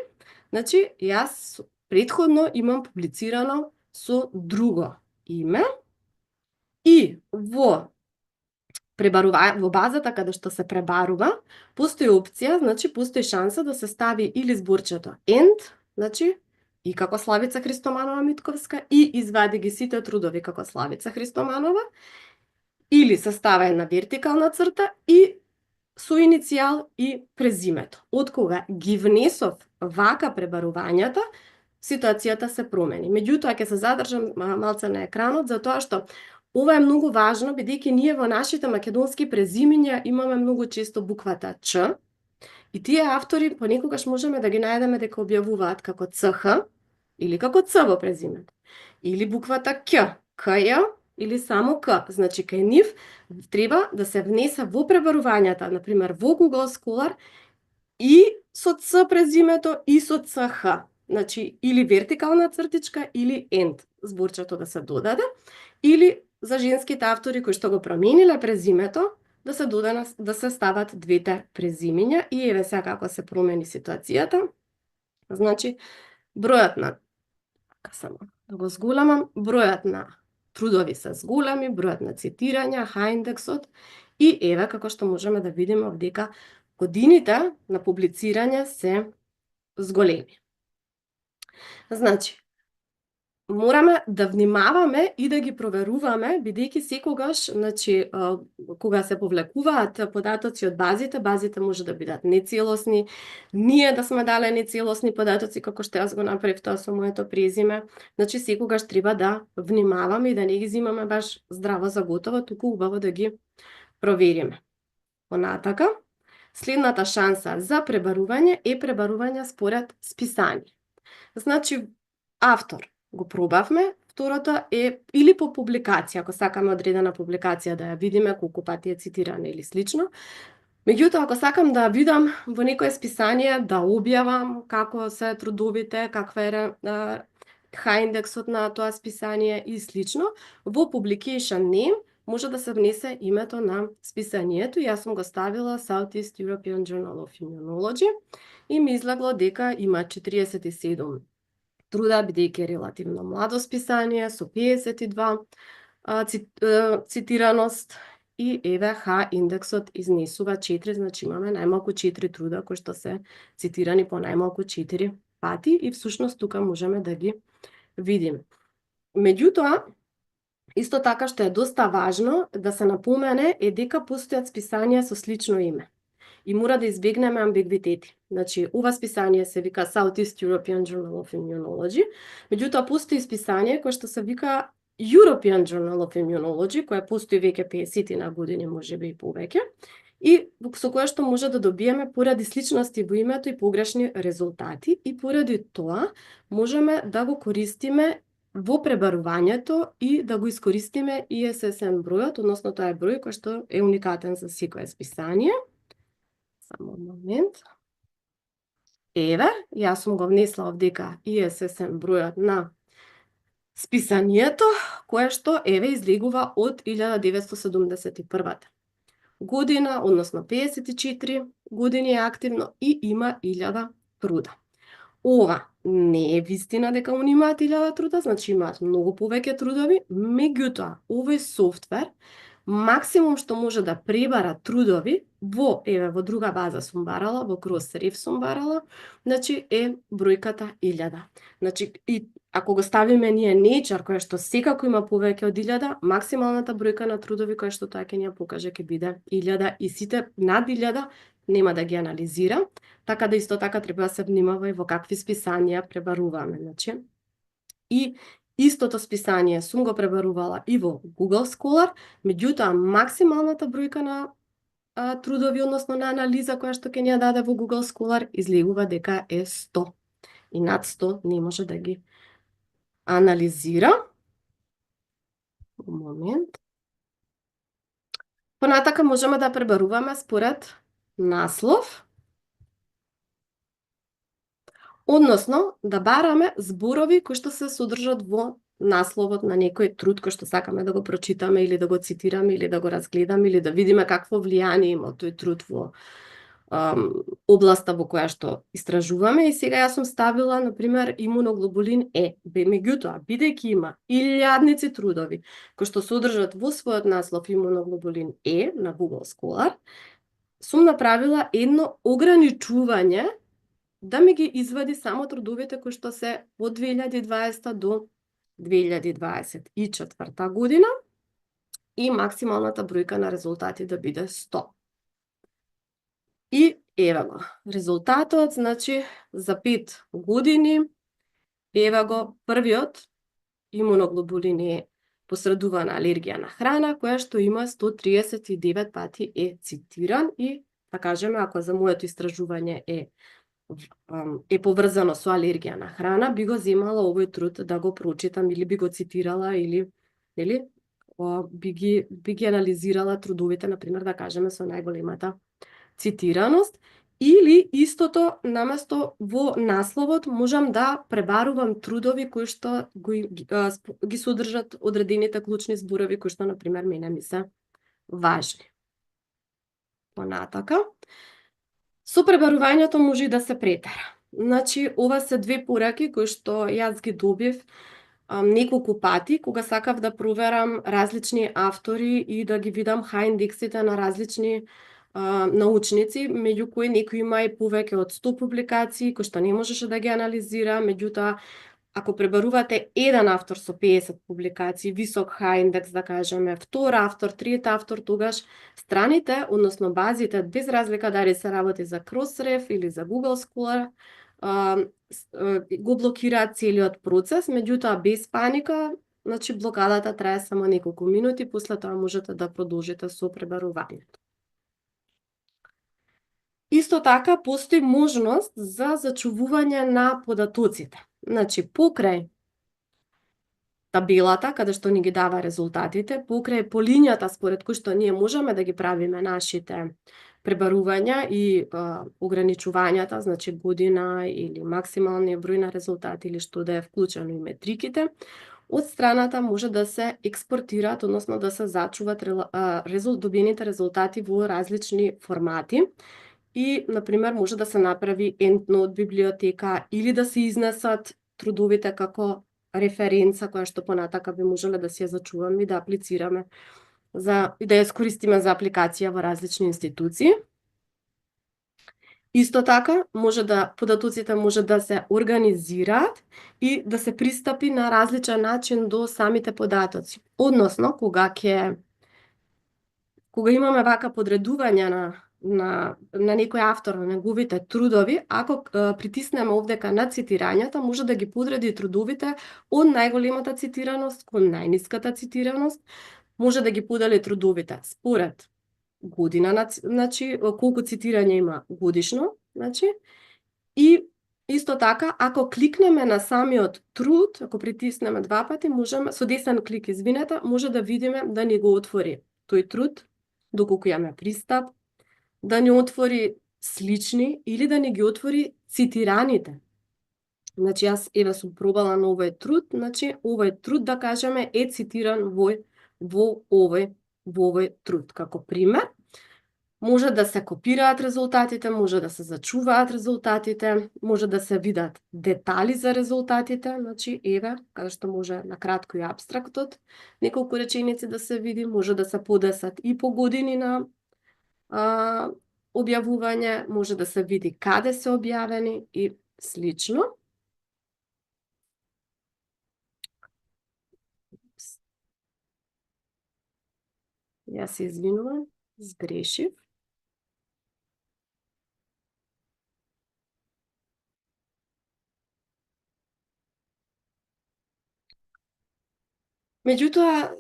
значи, јас претходно имам публицирано со друго име и во базата каде што се пребарува, постои опција, значи постои шанса да се стави или зборчето END, значи и како Славица Христоманова Митковска и извади ги сите трудови како Славица Христоманова, или се става една вертикална црта и со иницијал и презимето. Од кога ги внесов вака пребарувањата, ситуацијата се промени. Меѓутоа ќе се задржам малце на екранот затоа што ова е многу важно, бидејќи ние во нашите македонски презимиња имаме многу често буквата Ч И тие автори понекогаш можеме да ги најдеме дека објавуваат како ЦХ или како Ц во презимето. Или буквата Ќ, КЈ или само К. Значи, кај нив треба да се внесе во пребарувањата, например, во Google Scholar и со Ц презимето и со ЦХ. Значи, или вертикална цртичка или енд зборчето да се додаде, или за женските автори кои што го промениле презимето, да се додана, да се стават двете презимиња и еве сега како се промени ситуацијата. Значи, бројот на, само да го зголемам, бројот на трудови се зголеми, бројот на цитирања, Х-индексот и еве како што можеме да видиме дека годините на публицирање се зголеми. Значи, мораме да внимаваме и да ги проверуваме, бидејќи секогаш, значи, кога се повлекуваат податоци од базите може да бидат нецелосни, ние да сме дале нецелосни податоци, како што јас го направив тоа со моето презиме. Значи, секогаш треба да внимаваме и да не ги земаме баш здраво за готово, туку убаво да ги провериме. Понатака, следната шанса за пребарување е пребарување според списание. Значи, автор го пробавме, второто е или по публикација, ако сакаме одредена публикација да ја видиме колку пати е цитирана или слично. Меѓутоа, ако сакам да видам во некое списание, да објавам како се трудовите, каква е Х-индексот на тоа списание и слично, во Publication Name може да се внесе името на списанието. Јас сум го ставила Southeast European Journal of Immunology и ми излегло дека има 47 труда, бидејќи е релативно младо списание, со 52 цитираност и еве Х-индексот изнесува 4, значи имаме најмалку 4 труда кои што се цитирани по најмалку 4 пати и всушност тука можеме да ги видиме. Меѓутоа, исто така што е доста важно да се напомене е дека постојат списанија со слично име. И мора да избегнеме амбигвитети. Значи, ова списание се вика Southeast European Journal of Immunology, меѓутоа постои списание кое што се вика European Journal of Immunology, кое постои веќе 50 на години, можеби и повеќе, и со кое што може да добиеме поради сличности во името и погрешни резултати, и поради тоа можеме да го користиме во пребарувањето и да го искористиме ISSN бројот, односно тоа е број кој што е уникатен за секое списание. Само момент. Еве, јас сум го внесла овдека ISSN бројот на списанието, кое што еве излегува од 1971 година, односно 54 години е активно и има 1000 труда. Ова не е вистина дека они имаат 1000 труда, значи имаат многу повеќе трудови, меѓутоа, овој софтвер максимум што може да пребара трудови во друга база сум барала, во Crossref сум барала, значи е бројката 1000. Значи, и ако го ставиме ние Nature, кој што секако има повеќе од 1000, максималната бројка на трудови која што тоа ќе ни ја покаже ќе биде 1000 и сите над 1000 нема да ги анализира, така да исто така треба да се внимава и во какви списанија пребаруваме. Значи, и истото списание сум го пребарувала и во Google Scholar, меѓутоа максималната бројка на трудови, односно на анализа која што ќе ни ја даде во Google Scholar, излегува дека е 100. И над 100 не може да ги анализира. Момент. Понатака можеме да пребаруваме според наслов, односно да бараме зборови кои што се содржат во насловот на некој труд кој што сакаме да го прочитаме или да го цитираме или да го разгледаме или да видиме какво влијание има тој труд во областа во која што истражуваме. И сега јас сум ставила, например, имуноглобулин Е. Меѓутоа, бидејќи има илјадници трудови кои што содржат во својот наслов имуноглобулин Е на Google Scholar, сум направила едно ограничување да ми ги извади само трудовите кои што се од 2020 до 2024 година и максималната бројка на резултати да биде 100. И еве го резултатот, значи за 5 години, еве го првиот имуноглобулин Е посредувана алергија на храна, која што има 139 пати е цитиран и да кажеме, ако за моето истражување е поврзано со алергија на храна, би го земала овој труд да го прочитам или би го цитирала или би ги анализирала трудовите, например, да кажеме, со најголемата цитираност. Или истото, наместо во насловот можам да пребарувам трудови кои што ги содржат одредените клучни зборови кои што, например, мене ми се важни. Понатака, со пребарувањето може и да се претера. Значи, ова се две пораки кои што јас ги добив неколку пати, кога сакав да различни автори и да ги видам H-индексите на различни научници, меѓу кои некои има и повеќе од 100 публикации, кои што не можеше да ги анализира, меѓутоа, ако пребарувате еден автор со 50 публикации, висок H-индекс, да кажеме, втор автор, трет автор, тогаш страните, односно базите, без разлика дали се работи за Crossref или за Google Scholar, го блокираат целиот процес, меѓутоа без паника, значи блокадата трае само неколку минути, после тоа можете да продолжите со пребарувањето. Исто така, постои можност за зачувување на податоците. Значи, покрај табелата, каде што ни ги дава резултатите, покрај полињата според кои што ние можеме да ги правиме нашите пребарувања и ограничувањата, значи година или максималниот број на резултати или што да е вклучено и метриките, од страната може да се експортираат, односно да се зачуват добените резултати во различни формати. И, например, може да се направи EndNote библиотека или да се изнесат трудовите како референца, која што понатака би можеле да си ја зачуваме и да аплицираме и да ја искористиме за апликација во различни институции. Исто така, податоците може да се организираат и да се пристапи на различен начин до самите податоци. Односно, кога имаме вака подредување на некој автор, на неговите трудови, ако притиснеме овдека на цитирањата, може да ги подреди трудовите од најголемата цитираност кон најниската цитираност, може да ги подели трудовите според година, значи колку цитирање има годишно, значи, и исто така, ако кликнеме на самиот труд, ако притиснеме два пати, можеме, со десен клик, може да видиме да ни го отвори тој труд, доколку имаме пристап, да ни отвори слични или да ни ги отвори цитираните. Значи, јас еве сум пробала на овој труд, значи, овој труд, да кажеме, е цитиран во овој труд. Како пример, може да се копираат резултатите, може да се зачуваат резултатите, може да се видат детали за резултатите, значи, еве, каде што може на кратко и абстрактот, неколку реченици да се види, може да се подесат и по години на објавување, може да се види каде се објавени и слично. Јас се извинувам, сгрешив. Меѓутоа,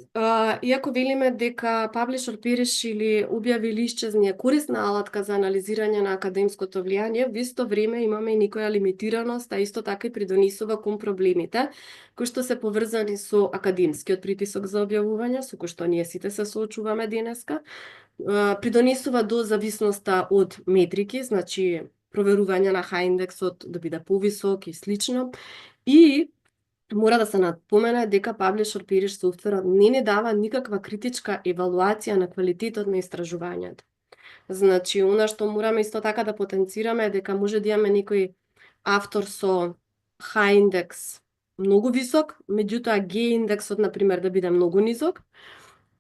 иако велиме дека Publisher Perish или објави или исчезни е корисна алатка за анализирање на академското влијание, во исто време имаме и некоја лимитираност, а исто така и придонесува кон проблемите кои што се поврзани со академскиот притисок за објавување, со кој што ние сите се соочуваме денеска. Придонесува до зависноста од метрики, значи проверување на H-индексот да биде повисок и слично, и мора да се напомене дека Publisher Perish софтверот не ни дава никаква критичка евалуација на квалитетот на истражувањето. Значи, она што мораме исто така да потенцираме е дека може да имаме некој автор со H-индекс многу висок, меѓутоа G-индексот, например, да биде многу низок,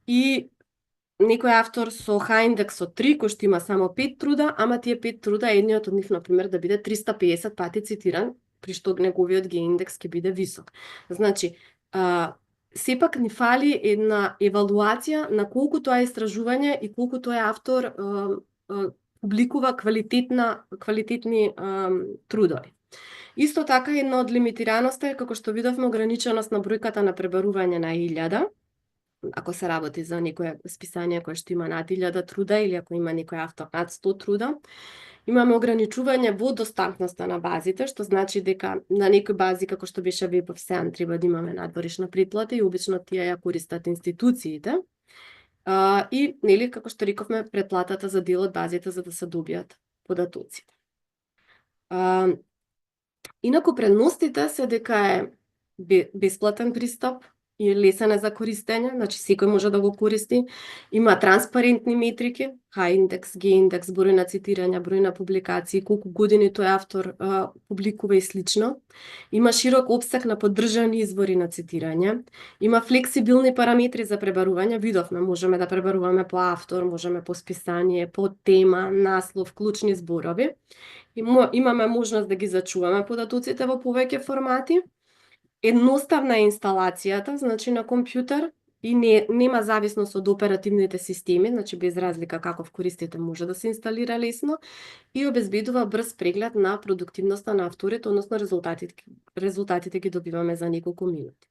и некој автор со H-индекс од 3, кој што има само 5 труда, ама тие 5 труда, едниот од нив, например, да биде 350 пати цитиран, при што неговиот G-индекс ќе биде висок. Значи, сепак ни фали една евалуација на колку тоа истражување и колку тој автор публикува квалитетни трудови. Исто така, една од лимитираноста е, како што видовме, ограниченост на бројката на пребарување на 1000. ако се работи за некое списание кое што има над 1000 труда или ако има некој автор над 100 труда. Имаме ограничување во достапноста на базите, што значи дека на некои бази, како што беше Web of Science, треба да имаме надворешна претплата и обично тие ја користат институциите. И, нели, како што рековме, претплатата за дел од базите за да се добијат податоците. Инаку предностите се дека е бесплатен пристап и лесен е за користење, значи секој може да го користи. Има транспарентни метрики, H индекс, G индекс, број на цитирања, број на публикации, колку години тој автор публикува и слично. Има широк опсег на поддржани извори на цитирање. Има флексибилни параметри за пребарување, видовме, можеме да пребаруваме по автор, можеме по списание, по тема, наслов, клучни зборови. Имаме можност да ги зачуваме податоците во повеќе формати. Едноставна е инсталацијата, значи на компјутер, и нема зависност од оперативните системи, значи без разлика каков користите може да се инсталира лесно, и обезбедува брз преглед на продуктивноста на авторите, односно резултатите ги добиваме за неколку минути.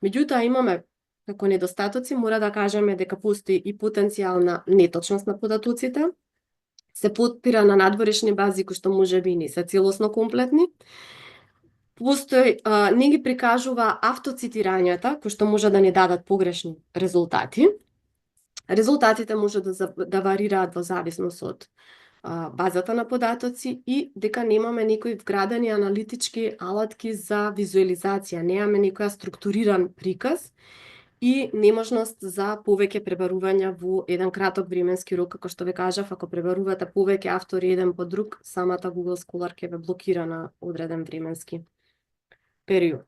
Меѓутоа имаме како недостатоци, мора да кажеме дека постои и потенцијална неточност на податоците, се потпира на надворешни бази кои што можеби не се целосно комплетни. Постои, не ги прикажува автоцитирањата, кои што може да ни дадат погрешни резултати. Резултатите може да варираат во зависност од базата на податоци и дека немаме некои вградени аналитички алатки за визуализација, немаме некоја структуриран приказ и неможност за повеќе пребарувања во еден краток временски рок, како што ве кажав, ако пребарувате повеќе автори еден по друг, самата Google Scholar ќе ве блокира на одреден временски период.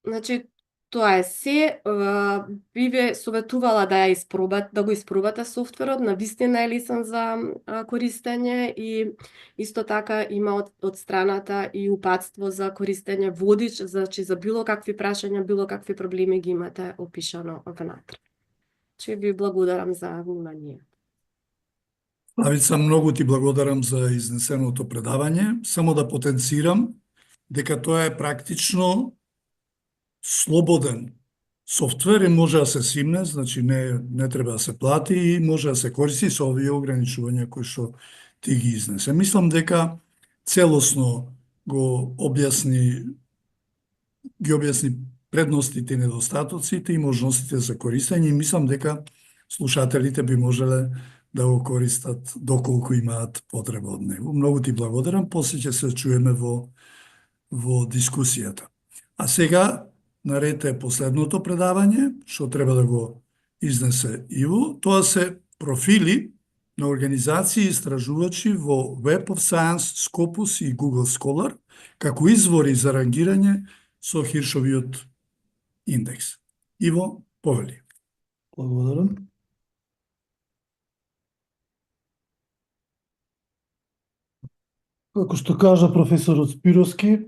Значи, тоа е се. Би ве советувала да го испробате софтверот, навистина е лесен за користење и исто така има од страната и упатство за користење водич, значи за било какви прашања, било какви проблеми ги имате опишано внатре. Че ви благодарам за внимание. Славица, многу ти благодарам за изнесеното предавање. Само да потенцирам дека тоа е практично слободен софтвер и може да се симне, значи не треба да се плати и може да се користи со овие ограничувања кои што ти ги изнесе. Мислам дека целосно ги објасни предностите и недостатоците и можностите за користење и мислам дека слушателите би можеле да го користат доколку имаат потреба од него. Многу ти благодарам, после ќе се чуеме во дискусијата. А сега наред е последното предавање, што треба да го изнесе Иво. Тоа се профили на организации и истражувачи во Web of Science, Scopus и Google Scholar, како извори за рангирање со Хиршовиот индекс. Иво, повели. Благодарам. Како што кажа професорот Спировски,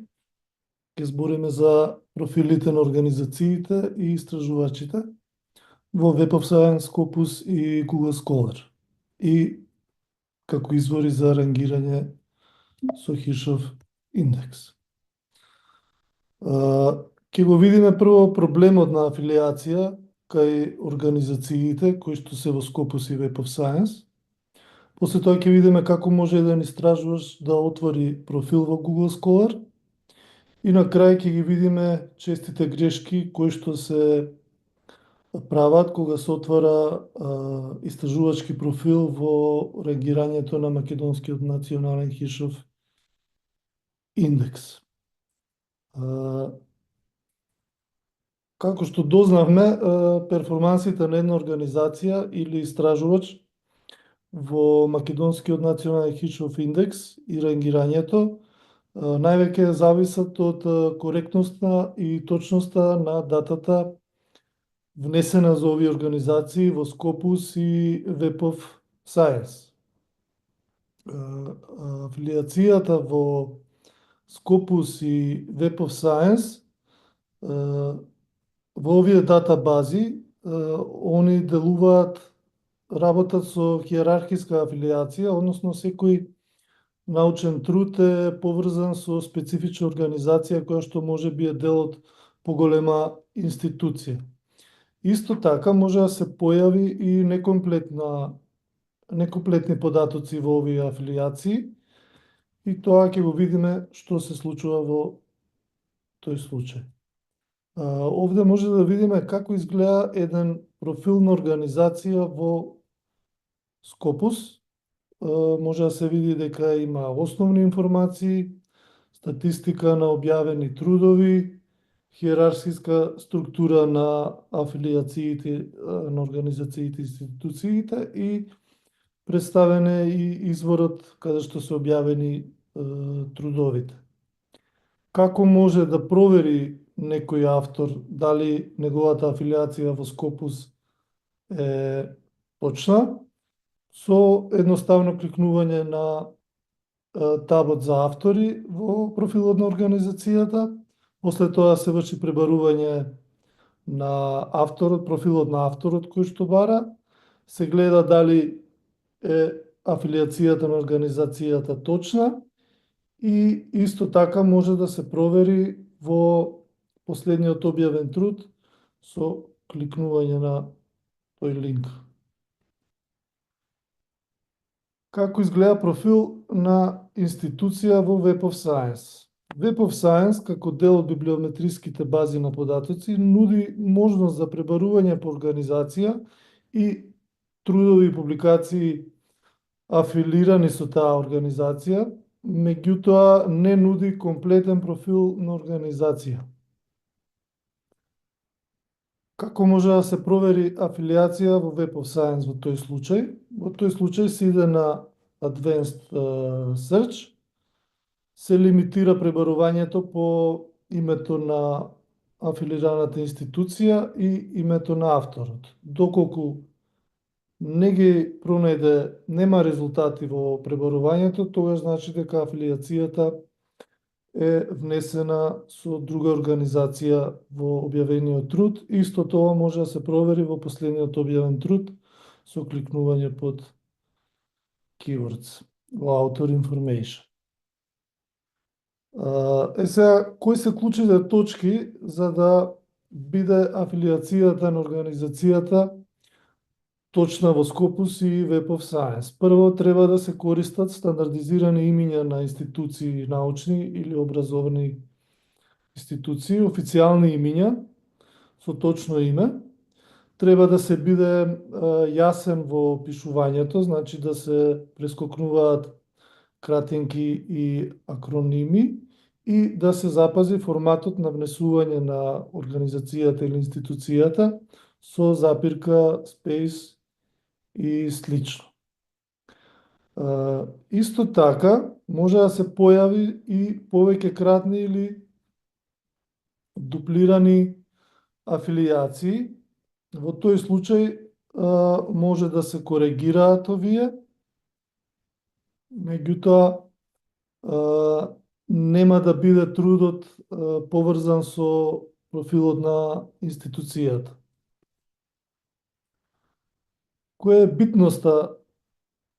ќе збориме за профилите на организациите и истражувачите во Web of Science, Scopus и Google Scholar и како извори за рангирање со Хиршов индекс. Ќе го видиме прво проблемот на афилиација кај организациите кои што се во Scopus и Web of Science. После тоа ќе видиме како може еден истражувач да отвори профил во Google Scholar и на крај ќе ги видиме честите грешки кои што се прават кога се отвара истражувачки профил во рангирањето на Македонскиот национален Хиршов индекс. Како што дознавме, перформансите на една организација или истражувач во Македонскиот национален Хиршов индекс и рангирањето највеќе зависат од коректноста и точноста на датата внесена за овие организации во Scopus и Web of Science. Афилиацијата во Scopus и Web of Science во овие датабази они работат со хиерархиска афилиација, односно секој научен труд е поврзан со специфична организација која што може би е дел од поголема институција. Исто така може да се појави и некомплетни податоци во овие афилијации и тоа ќе го видиме што се случува во тој случај. Овде може да видиме како изгледа еден профил на организација во Scopus. Може да се види дека има основни информации, статистика на објавени трудови, хиерархиска структура на афилиациите, на организациите и институциите и представен е и изворот каде што се објавени трудовите. Како може да провери некој автор дали неговата афилиација во Scopus е точна? Со едноставно кликнување на табот за автори во профилот на организацијата, после тоа се врши пребарување на авторот, профилот на авторот кој што бара, се гледа дали е афилиацијата на организацијата точна и исто така може да се провери во последниот објавен труд со кликнување на тој линк. Како изгледа профил на институција во Web of Science? Web of Science, како дел од библиометриските бази на податоци, нуди можност за пребарување по организација и трудови и публикации афилирани со таа организација, меѓутоа не нуди комплетен профил на организација. Како може да се провери афилиација во Web of Science во тој случај? Во тој случај се иде на Advanced Search, се лимитира пребарувањето по името на афилираната институција и името на авторот. Доколку не ги пронајде, нема резултати во пребарувањето, тогаш значи дека афилиацијата е внесена со друга организација во објавениот труд. Исто тоа може да се провери во последниот објавен труд со кликнување под keywords во author information. Сега, кои се клучните точки за да биде афилиацијата на организацијата точна во Scopus и Web of Science? Прво, треба да се користат стандардизирани имиња на институции научни или образовни институции, официјални имиња со точно име. Треба да се биде јасен во пишувањето, значи да се прескокнуваат кратинки и акроними и да се запази форматот на внесување на организацијата или институцијата со запирка, спейс и слично. Исто така, може да се појави и повеќе кратни или дуплирани афилиации. Во тој случај може да се коригираат овие, меѓутоа нема да биде трудот поврзан со профилот на институцијата. Која е битноста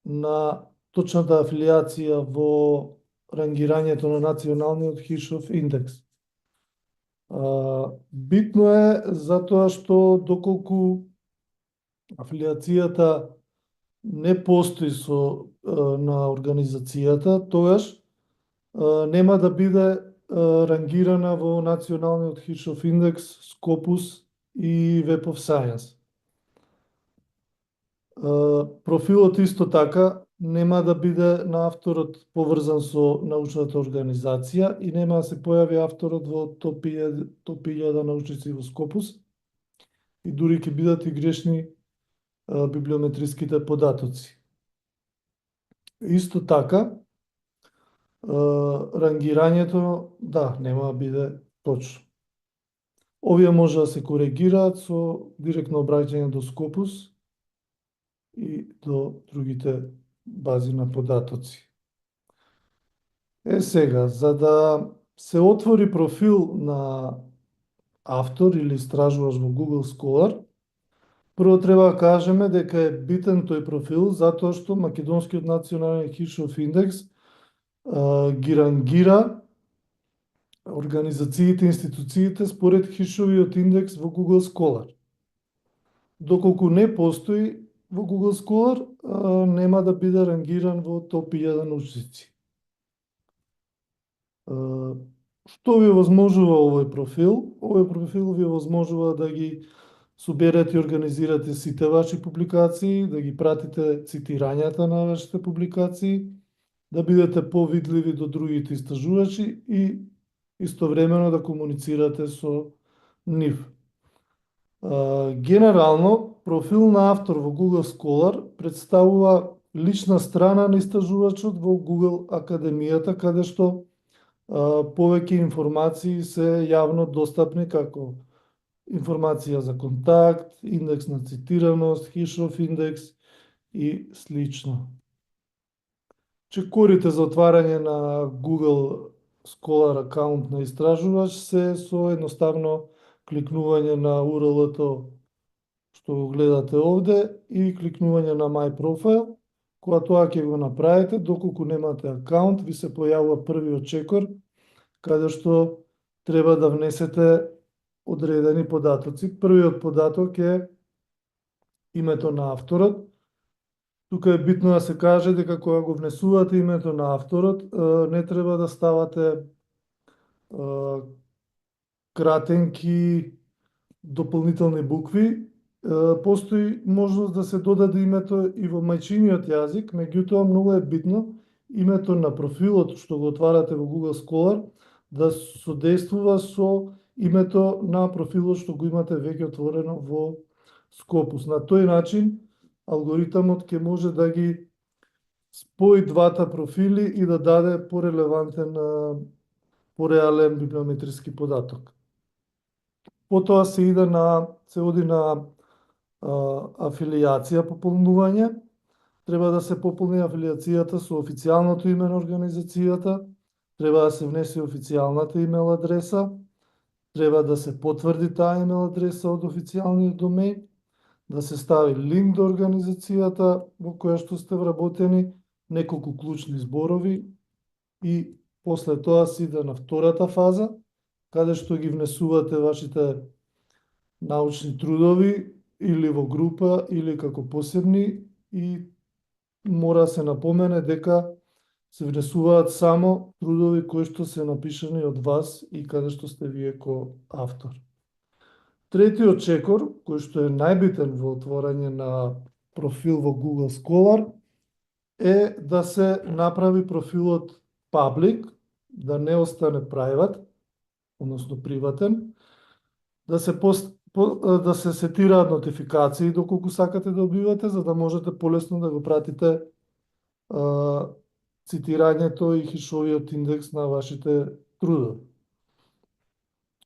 на точната афилиација во рангирањето на националниот Hirschhoff индекс? Битно е затоа што доколку афилиацијата не постои на организацијата, тогаш нема да биде рангирана во националниот Hirschhoff индекс, Scopus и Web of Science. Профилот исто така нема да биде на авторот поврзан со научната организација и нема да се појави авторот во топ 1000 научници во Scopus и дури ќе бидат и грешни библиометриските податоци. Исто така, рангирањето, да, нема да биде точно. Овие може да се коригираат со директно обраќање до Scopus и до другите бази на податоци. Сега, за да се отвори профил на автор или истражуваш во Google Scholar, прво треба да кажеме дека е битен тој профил затоа што Македонскиот национален Hirschhoff индекс ги рангира организациите, институциите според хишовиот индекс во Google Scholar. Доколку не постои во Google Scholar, нема да биде рангиран во топ 1000 научници. Што ви возможува овој профил? Овој профил ви возможува да ги соберете и организирате сите ваши публикации, да ги пратите цитирањата на вашите публикации, да бидете повидливи до другите истражувачи и истовремено да комуницирате со нив. Генерално, профил на автор во Google Scholar представува лична страна на истражувачот во Google Академијата, каде што повеќе информации се јавно достапни, како информација за контакт, индекс на цитираност, хишов индекс и слично. Чекорите за отварање на Google Scholar акаунт на истражувач се со едноставно кликнување на URL-то што го гледате овде и кликнување на My Profile. Кога тоа ќе го направите, доколку немате акаунт, ви се појавува првиот чекор, каде што треба да внесете одредени податоци. Првиот податок е името на авторот. Тука е битно да се каже дека кога го внесувате името на авторот, не треба да ставате кратенки дополнителни букви. Постои можност да се додаде името и во мајчиниот јазик, меѓутоа многу е битно името на профилот што го отварате во Google Scholar да содействува со името на профилот што го имате веќе отворено во Scopus. На тој начин алгоритмот ќе може да ги спои двата профили и да даде порелевантен, пореален библиометриски податок. Потоа се оди на афилијација, пополнување. Треба да се пополни афилијацијата со официјалното име на организацијата, треба да се внесе официјалната имейл адреса, треба да се потврди таа имейл адреса од официјалниот домеин, да се стави линк до организацијата во која што сте вработени, неколку клучни зборови и после тоа се иде на втората фаза, каде што ги внесувате вашите научни трудови или во група или како посебни и мора се напомене дека се внесуваат само трудови кои што се напишани од вас и каде што сте вие ко автор. Третиот чекор, кој што е најбитен во отворање на профил во Google Scholar, е да се направи профилот public, да не остане private, односно приватен, да се сетираат нотификации доколку сакате да добивате, за да можете полесно да го пратите цитирањето и хишовиот индекс на вашите трудови.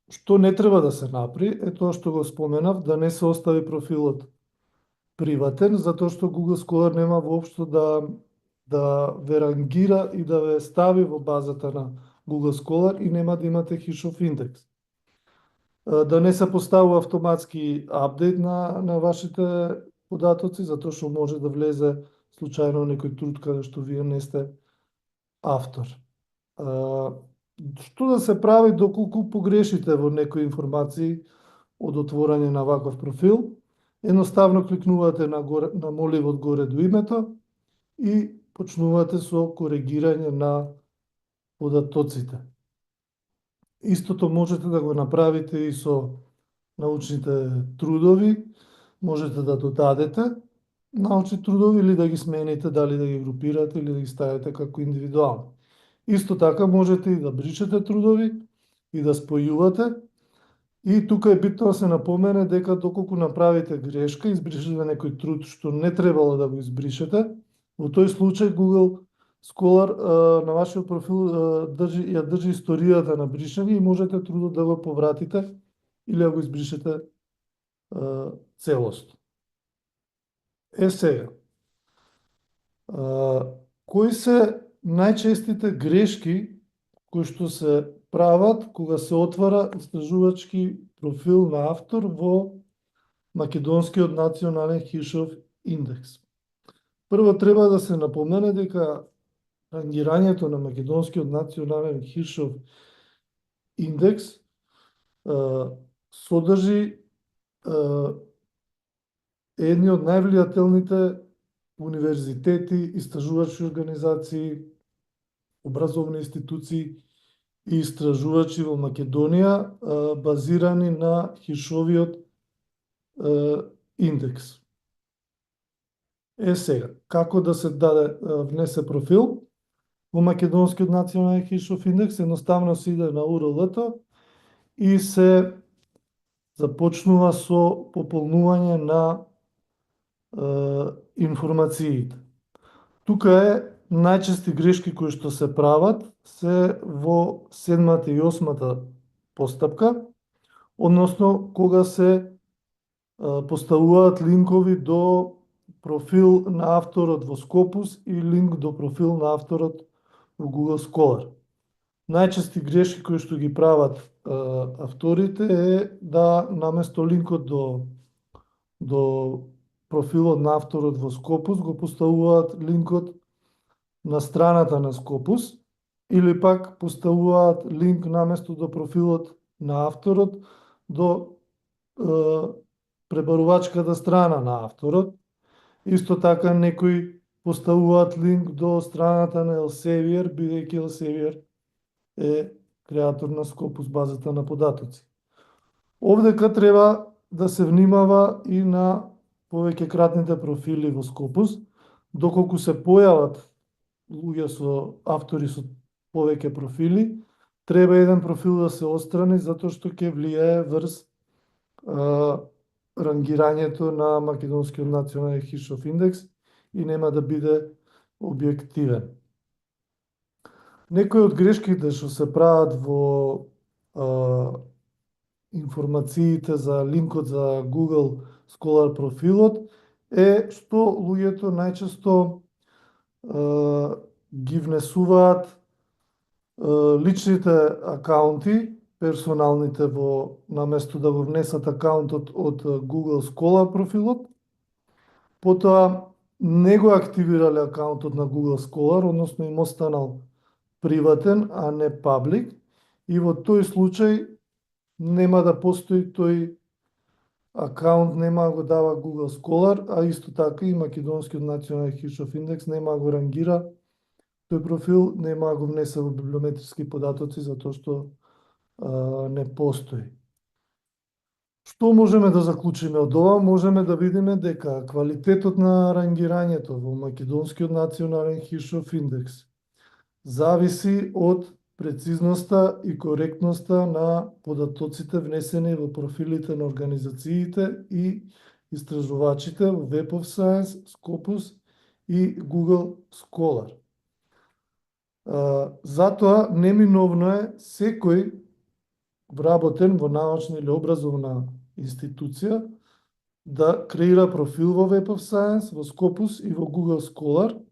Што не треба да се направи е тоа што го споменав, да не се остави профилот приватен, затоа што Google Scholar нема воопшто да ве рангира и да ве стави во базата на Google Scholar и нема да имате хишов индекс. Да не се поставува автоматски апдейт на вашите податоци, затоа што може да влезе случајно некој труд каде што вие не сте автор. Што да се прави доколку погрешите во некои информации од отворање на ваков профил? Едноставно кликнувате на моливот горе до името и почнувате со коригирање на податоците. Истото можете да го направите и со научните трудови, можете да додадете научни трудови или да ги смените, дали да ги групирате или да ги ставите како индивидуално. Исто така можете и да бришете трудови и да спојувате. И тука е битно да се напомене дека доколку направите грешка, избришете некој труд што не требало да го избришете, во тој случај Google Scholar на вашиот профил ја држи историјата на бришање и можете трудот да го повратите или да го избришете целосно. Сега, кои се најчестите грешки кои што се прават кога се отвара истражувачки профил на автор во Македонскиот национален хишов индекс? Прво треба да се напомене дека рангирањето на Македонскиот национален хишов индекс содржи едни од највлијателните универзитети, истражувачки организации, образовни институции и истражувачи во Македонија, базирани на Хиршовиот индекс. Сега, како да се внесе профил во Македонскиот национален Хиршов индекс? Едноставно се иде на URL-то и се започнува со пополнување на информациите. Тука најчести грешки кои што се прават се во 7-та и 8-та постапка, односно кога се поставуваат линкови до профил на авторот во Scopus и линк до профил на авторот во Google Scholar. Најчести грешки кои што ги прават авторите да наместо линкот до профилот на авторот во Scopus го поставуваат линкот на страната на Scopus, или пак поставуваат линк наместо до профилот на авторот до пребарувачката страна на авторот. Исто така некои поставуваат линк до страната на Elsevier, бидејќи Elsevier е креатор на Scopus базата на податоци. Овдека треба да се внимава и на повеќе кратните профили во Scopus, доколку се појават луѓе автори со повеќе профили, треба еден профил да се отстрани затоа што ќе влијае врз рангирањето на Македонскиот национален Хиршов индекс и нема да биде објективен. Некои од грешките што се прават во информациите за линкот за Google Scholar профилот е што луѓето најчесто ги внесуваат личните акаунти, персоналните наместо да го внесат акаунтот од Google Scholar профилот, потоа не го активирале акаунтот на Google Scholar, односно им останал приватен, а не паблик, и во тој случај нема да постои тој акаунт, нема да го дава Google Scholar, а исто така и Македонскиот национален Хиршов индекс нема да го рангира тој профил, нема да го внесе во библиометриски податоци затоа што не постои. Што можеме да заклучиме од ова? Можеме да видиме дека квалитетот на рангирањето во Македонскиот национален Хиршов индекс зависи од прецизноста и коректноста на податоците внесени во профилите на организациите и истражувачите во Web of Science, Scopus и Google Scholar. Затоа неминовно е секој вработен во научна или образовна институција да креира профил во Web of Science, во Scopus и во Google Scholar,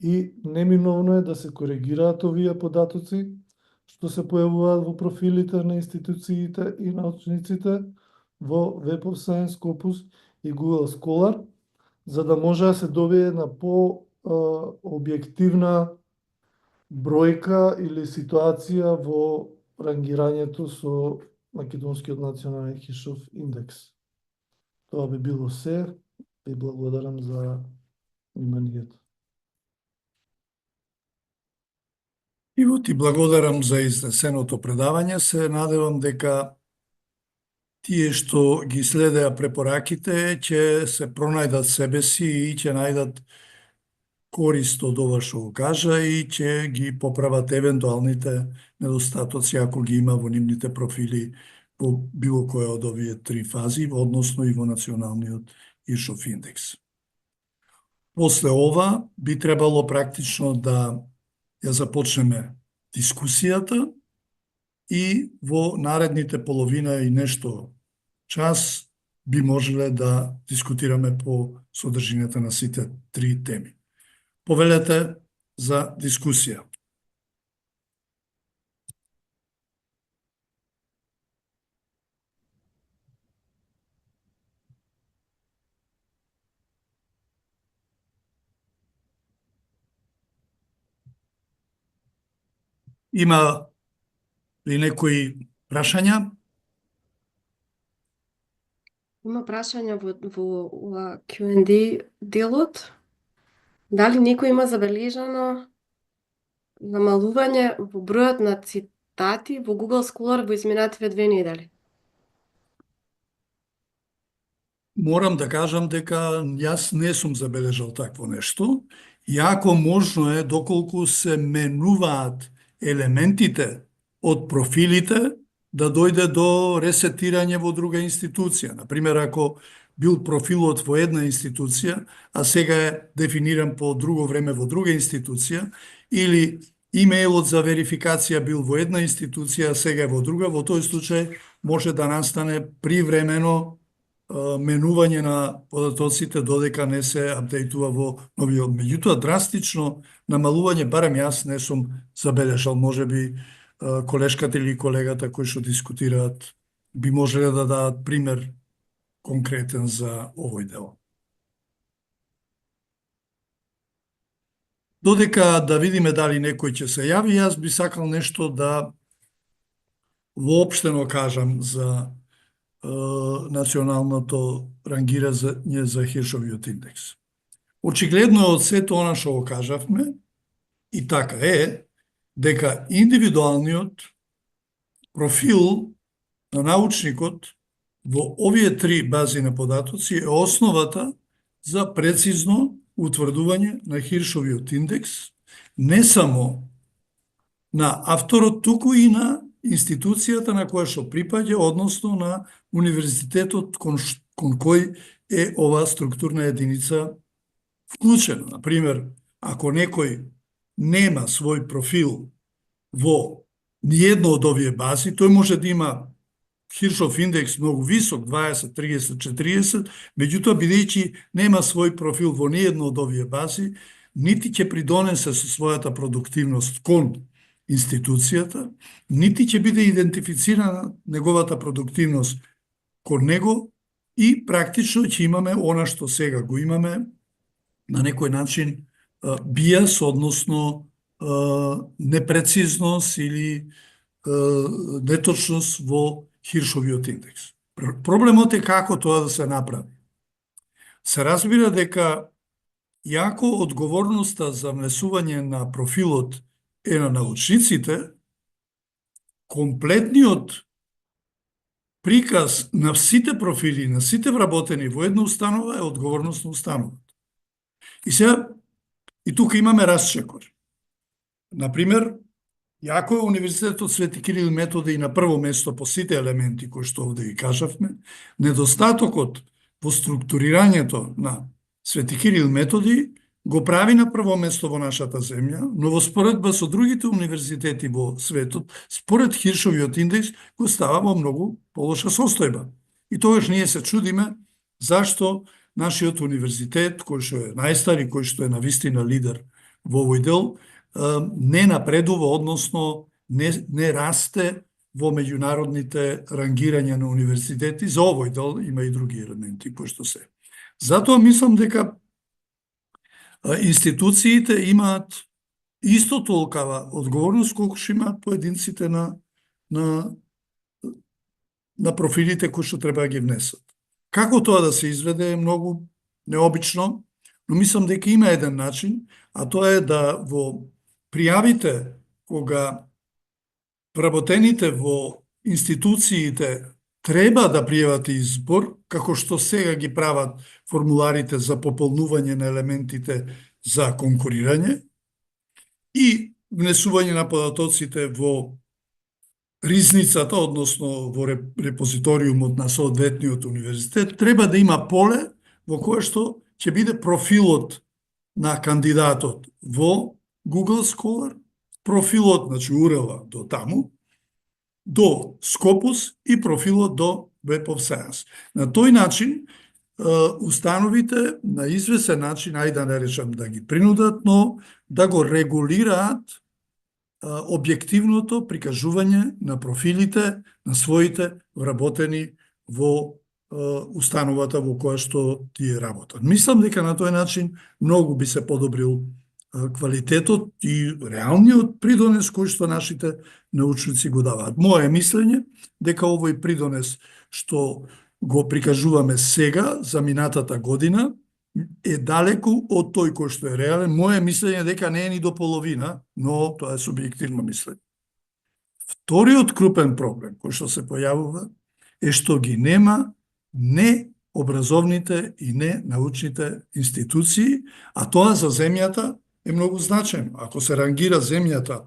и неминовно е да се коригираат овие податоци што се појавуваат во профилите на институциите и научниците во Web of Science, Scopus и Google Scholar, за да може да се добие една по-објективна бројка или ситуација во рангирањето со Македонскиот национален Хиршов индекс. Тоа би било се. Ви благодарам за вниманието. Иво, ти благодарам за изнесеното предавање. Се надевам дека тие што ги следеа препораките ќе се пронајдат себе си и ќе најдат корист од ова што го кажа и ќе ги поправат евентуалните недостатоци ако ги има во нивните профили во било која од овие три фази, односно и во националниот Хиршов индекс. После ова би требало практично да ја започнеме дискусијата и во наредните половина и нешто час би можеле да дискутираме по содржината на сите три теми. Повелете за дискусија. Има Или некои прашања? Има прашања во Q&A делот. Дали некој има забележано намалување во бројот на цитати во Google Scholar во изминативе 2 недели? Морам да кажам дека јас не сум забележал такво нешто, иако можно е доколку се менуваат елементите од профилите да дојде до ресетирање во друга институција. Например, ако бил профилот во една институција, а сега е дефиниран по друго време во друга институција, или имејлот за верификација бил во една институција, а сега е во друга, во тој случај може да настане привремено менување на податоците додека не се апдейтува во новиот. Меѓутоа, драстично намалување, барем јас не сум забележал, може би колешката или колегата кои што дискутираат би можеле да дадат пример конкретен за овој дел. Додека да видиме дали некој ќе се јави, јас би сакал нешто да воопштено кажам за националното рангирање за Хиршовиот индекс. Очигледно од сето она што го кажавме, и така е, дека индивидуалниот профил на научникот во овие три бази на податоци е основата за прецизно утврдување на Хиршовиот индекс, не само на авторот, туку и на институцијата на која што припаѓа, односно на универзитетот кон кој е оваа структурна единица вклучена. Например, ако некој нема свој профил во ниедно од овие бази, тој може да има Хиршов индекс многу висок, 20, 30, 40, меѓутоа, бидејќи нема свој профил во ниедно од овие бази, нити ќе придонесе со својата продуктивност кон институцијата, нити ќе биде идентифицирана неговата продуктивност кон него и практично ќе имаме она што сега го имаме, на некој начин бијас, односно непрецизност или неточност во Хиршовиот индекс. Проблемот е како тоа да се направи. Се разбира дека иако одговорноста за внесување на профилот е на научниците, комплетниот приказ на сите профили, на сите вработени во една установа е одговорност на установата. И сега, и тука имаме расчекор. Например, иако е Универзитетот Свети Кирил и Методи и на прво место по сите елементи кои што овде ги кажавме, недостатокот во структурирањето на Свети Кирил и Методи го прави на прво место во нашата земја, но во споредба со другите универзитети во светот, според Хиршовиот индекс, го става во многу полоша состојба. И тогаш ние се чудиме зашто нашиот универзитет, кој што е најстар и кој што е навистина лидер во овој дел, не напредува, односно не расте во меѓународните рангирања на универзитети. За овој дел има и други елементи кои што се. Затоа мислам дека институциите имаат исто толкава одговорност колку што имаат поединците на профилите кои што треба да ги внесат. Како тоа да се изведе е многу необично, но мислам дека има еден начин, а тоа е да во пријавите кога вработените во институциите треба да пријават избор, како што сега ги прават формуларите за пополнување на елементите за конкурирање и внесување на податоците во ризницата, односно во репозиториумот на соодветниот универзитет, треба да има поле во кое што ќе биде профилот на кандидатот во Google Scholar, профилот, значи URL до таму, до Scopus и профилот до Web of Science. На тој начин, установите на извесен начин, ајде да не речам да ги принудат, но да го регулираат објективното прикажување на профилите на своите вработени во установата во која што тие работат. Мислам дека на тој начин многу би се подобрил квалитетот и реалниот придонес кој што нашите научници го даваат. Моje мислење дека овој придонес што го прикажуваме сега за минатата година е далеку од тој кој што е реален. Моje мислење дека не е ни до половина, но тоа е субјективно мислење. Вториот крупен проблем кој што се појавува е што ги нема не образовните и не научните институции, а тоа за земјата е многу значено. Ако се рангира земјата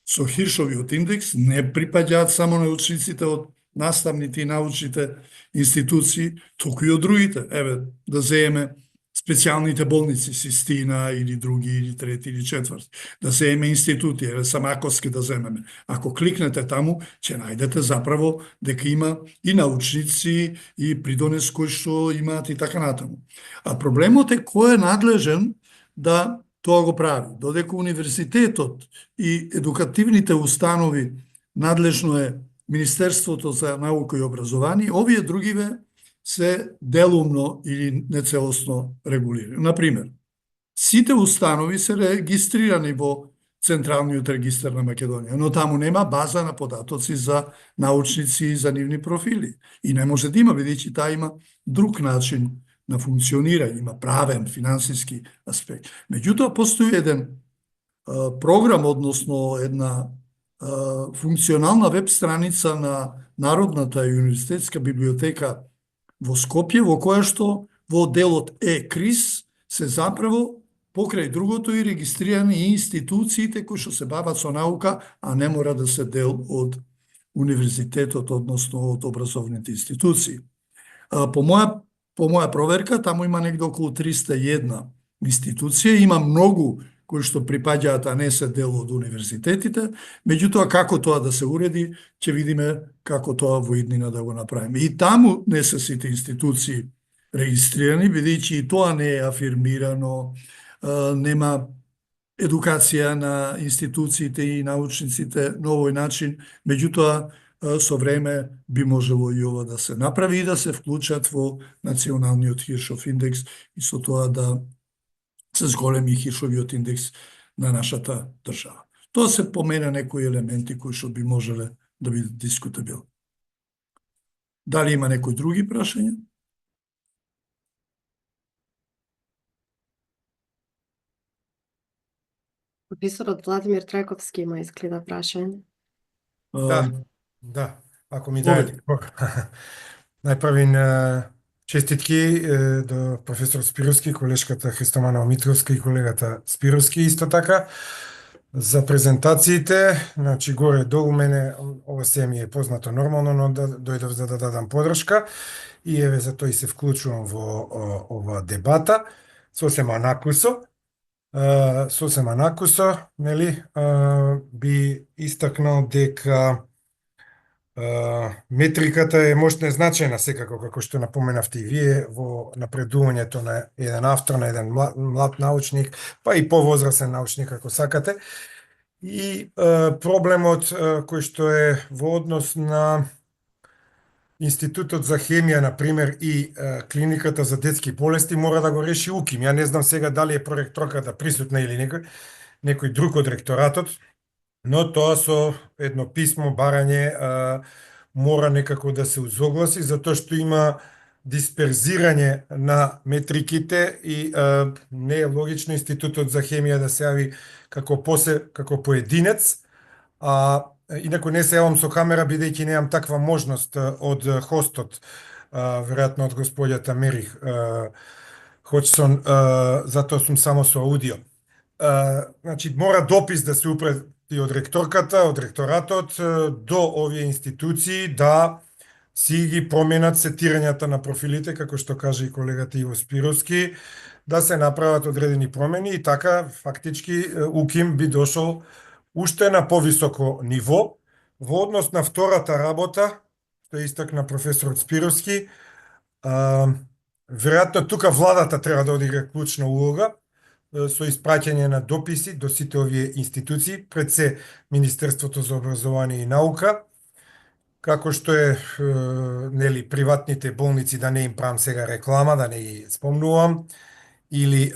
со Хиршовиот индекс, не припаѓаат само научниците од наставните и научните институции, туку и од другите. Еве, да земеме специјалните болници, Систина или други, или трети, или четврти. Да земеме институти, еве Самаковски да земеме. Ако кликнете таму, ќе најдете заправо дека има и научници, и придонес кои што имаат и така натаму. А проблемот е кој е надлежен да тоа го прави. Додека универзитетот и едукативните установи надлежно е Министерството за наука и образование, овие другиве се делумно или нецелосно регулирани. Например, сите установи се регистрирани во Централниот регистар на Македонија, но таму нема база на податоци за научници и за нивни профили. И не може да има, бидејќи таа има друг начин на функционирање, има правен, финансиски аспект. Меѓутоа, постои еден програм, односно една функционална веб страница на Народната и универзитетска библиотека во Скопје, во која што во делот ЕКРИС се заправо покрај другото и регистрирани и институциите кои што се бават со наука, а не мора да се дел од универзитетот, односно од образовните институции. По моја проверка, таму има негде околу 301 институција, има многу кои што припаѓаат, а не се дел од универзитетите, меѓутоа како тоа да се уреди, ќе видиме како тоа во иднина да го направиме. И таму не се сите институции регистрирани, бидејќи и тоа не е афирмирано, нема едукација на институциите и научниците на овој начин, меѓутоа со време би можело и ова да се направи и да се вклучат во националниот Хиршов индекс и со тоа да се зголеми Хиршовиот индекс на нашата држава. Тоа се помена некои елементи кои што би можеле да бидат дискутабилни. Дали има некои други прашања? Професорот Владимир Трајковски има изгледа прашање. Да, ако ми даде. Најпрвин честитки до професор Спировски, колешката Христомана Митковска и колегата Спировски исто така за презентациите. Значи горе долу мене ова се ми е познато нормално, но да дојдов за да дадам подршка и еве за тоа и се вклучувам во ова дебата сосема накусо, нели, би истакнал дека метриката е можна значајна секако, како што напоменавте и вие, во напредувањето на еден автор, на еден млад научник, па и повозрасен научник, ако сакате. И проблемот кој што е во однос на Институтот за хемија, например, и клиниката за детски болести, мора да го реши УКИМ. Ја не знам сега дали е проректорката присутна или некој друг од ректоратот, но тоа со едно писмо, барање, мора некако да се узогласи, затоа што има дисперзирање на метриките и не е логично Институтот за хемија да се јави како поединец, инаку не се јавам со камера, бидејќи немам таква можност од хостот, веројатно од господјата Мери Ходжсон, затоа сум само со аудио. Значи, мора допис да се упрати од ректорката, од ректоратот, до овие институции да си ги променат сетирањата на профилите, како што каже и колегата Иво Спировски, да се направат одредени промени и така, фактички, УКИМ би дошол уште на повисоко ниво. Во однос на втората работа, што истакна професорот Спировски, веројатно тука владата треба да одигра клучна улога со испраќање на дописи до сите овие институции, пред се Министерството за образование и наука, како што е, нели, приватните болници, да не им правам сега реклама, да не ги спомнувам, или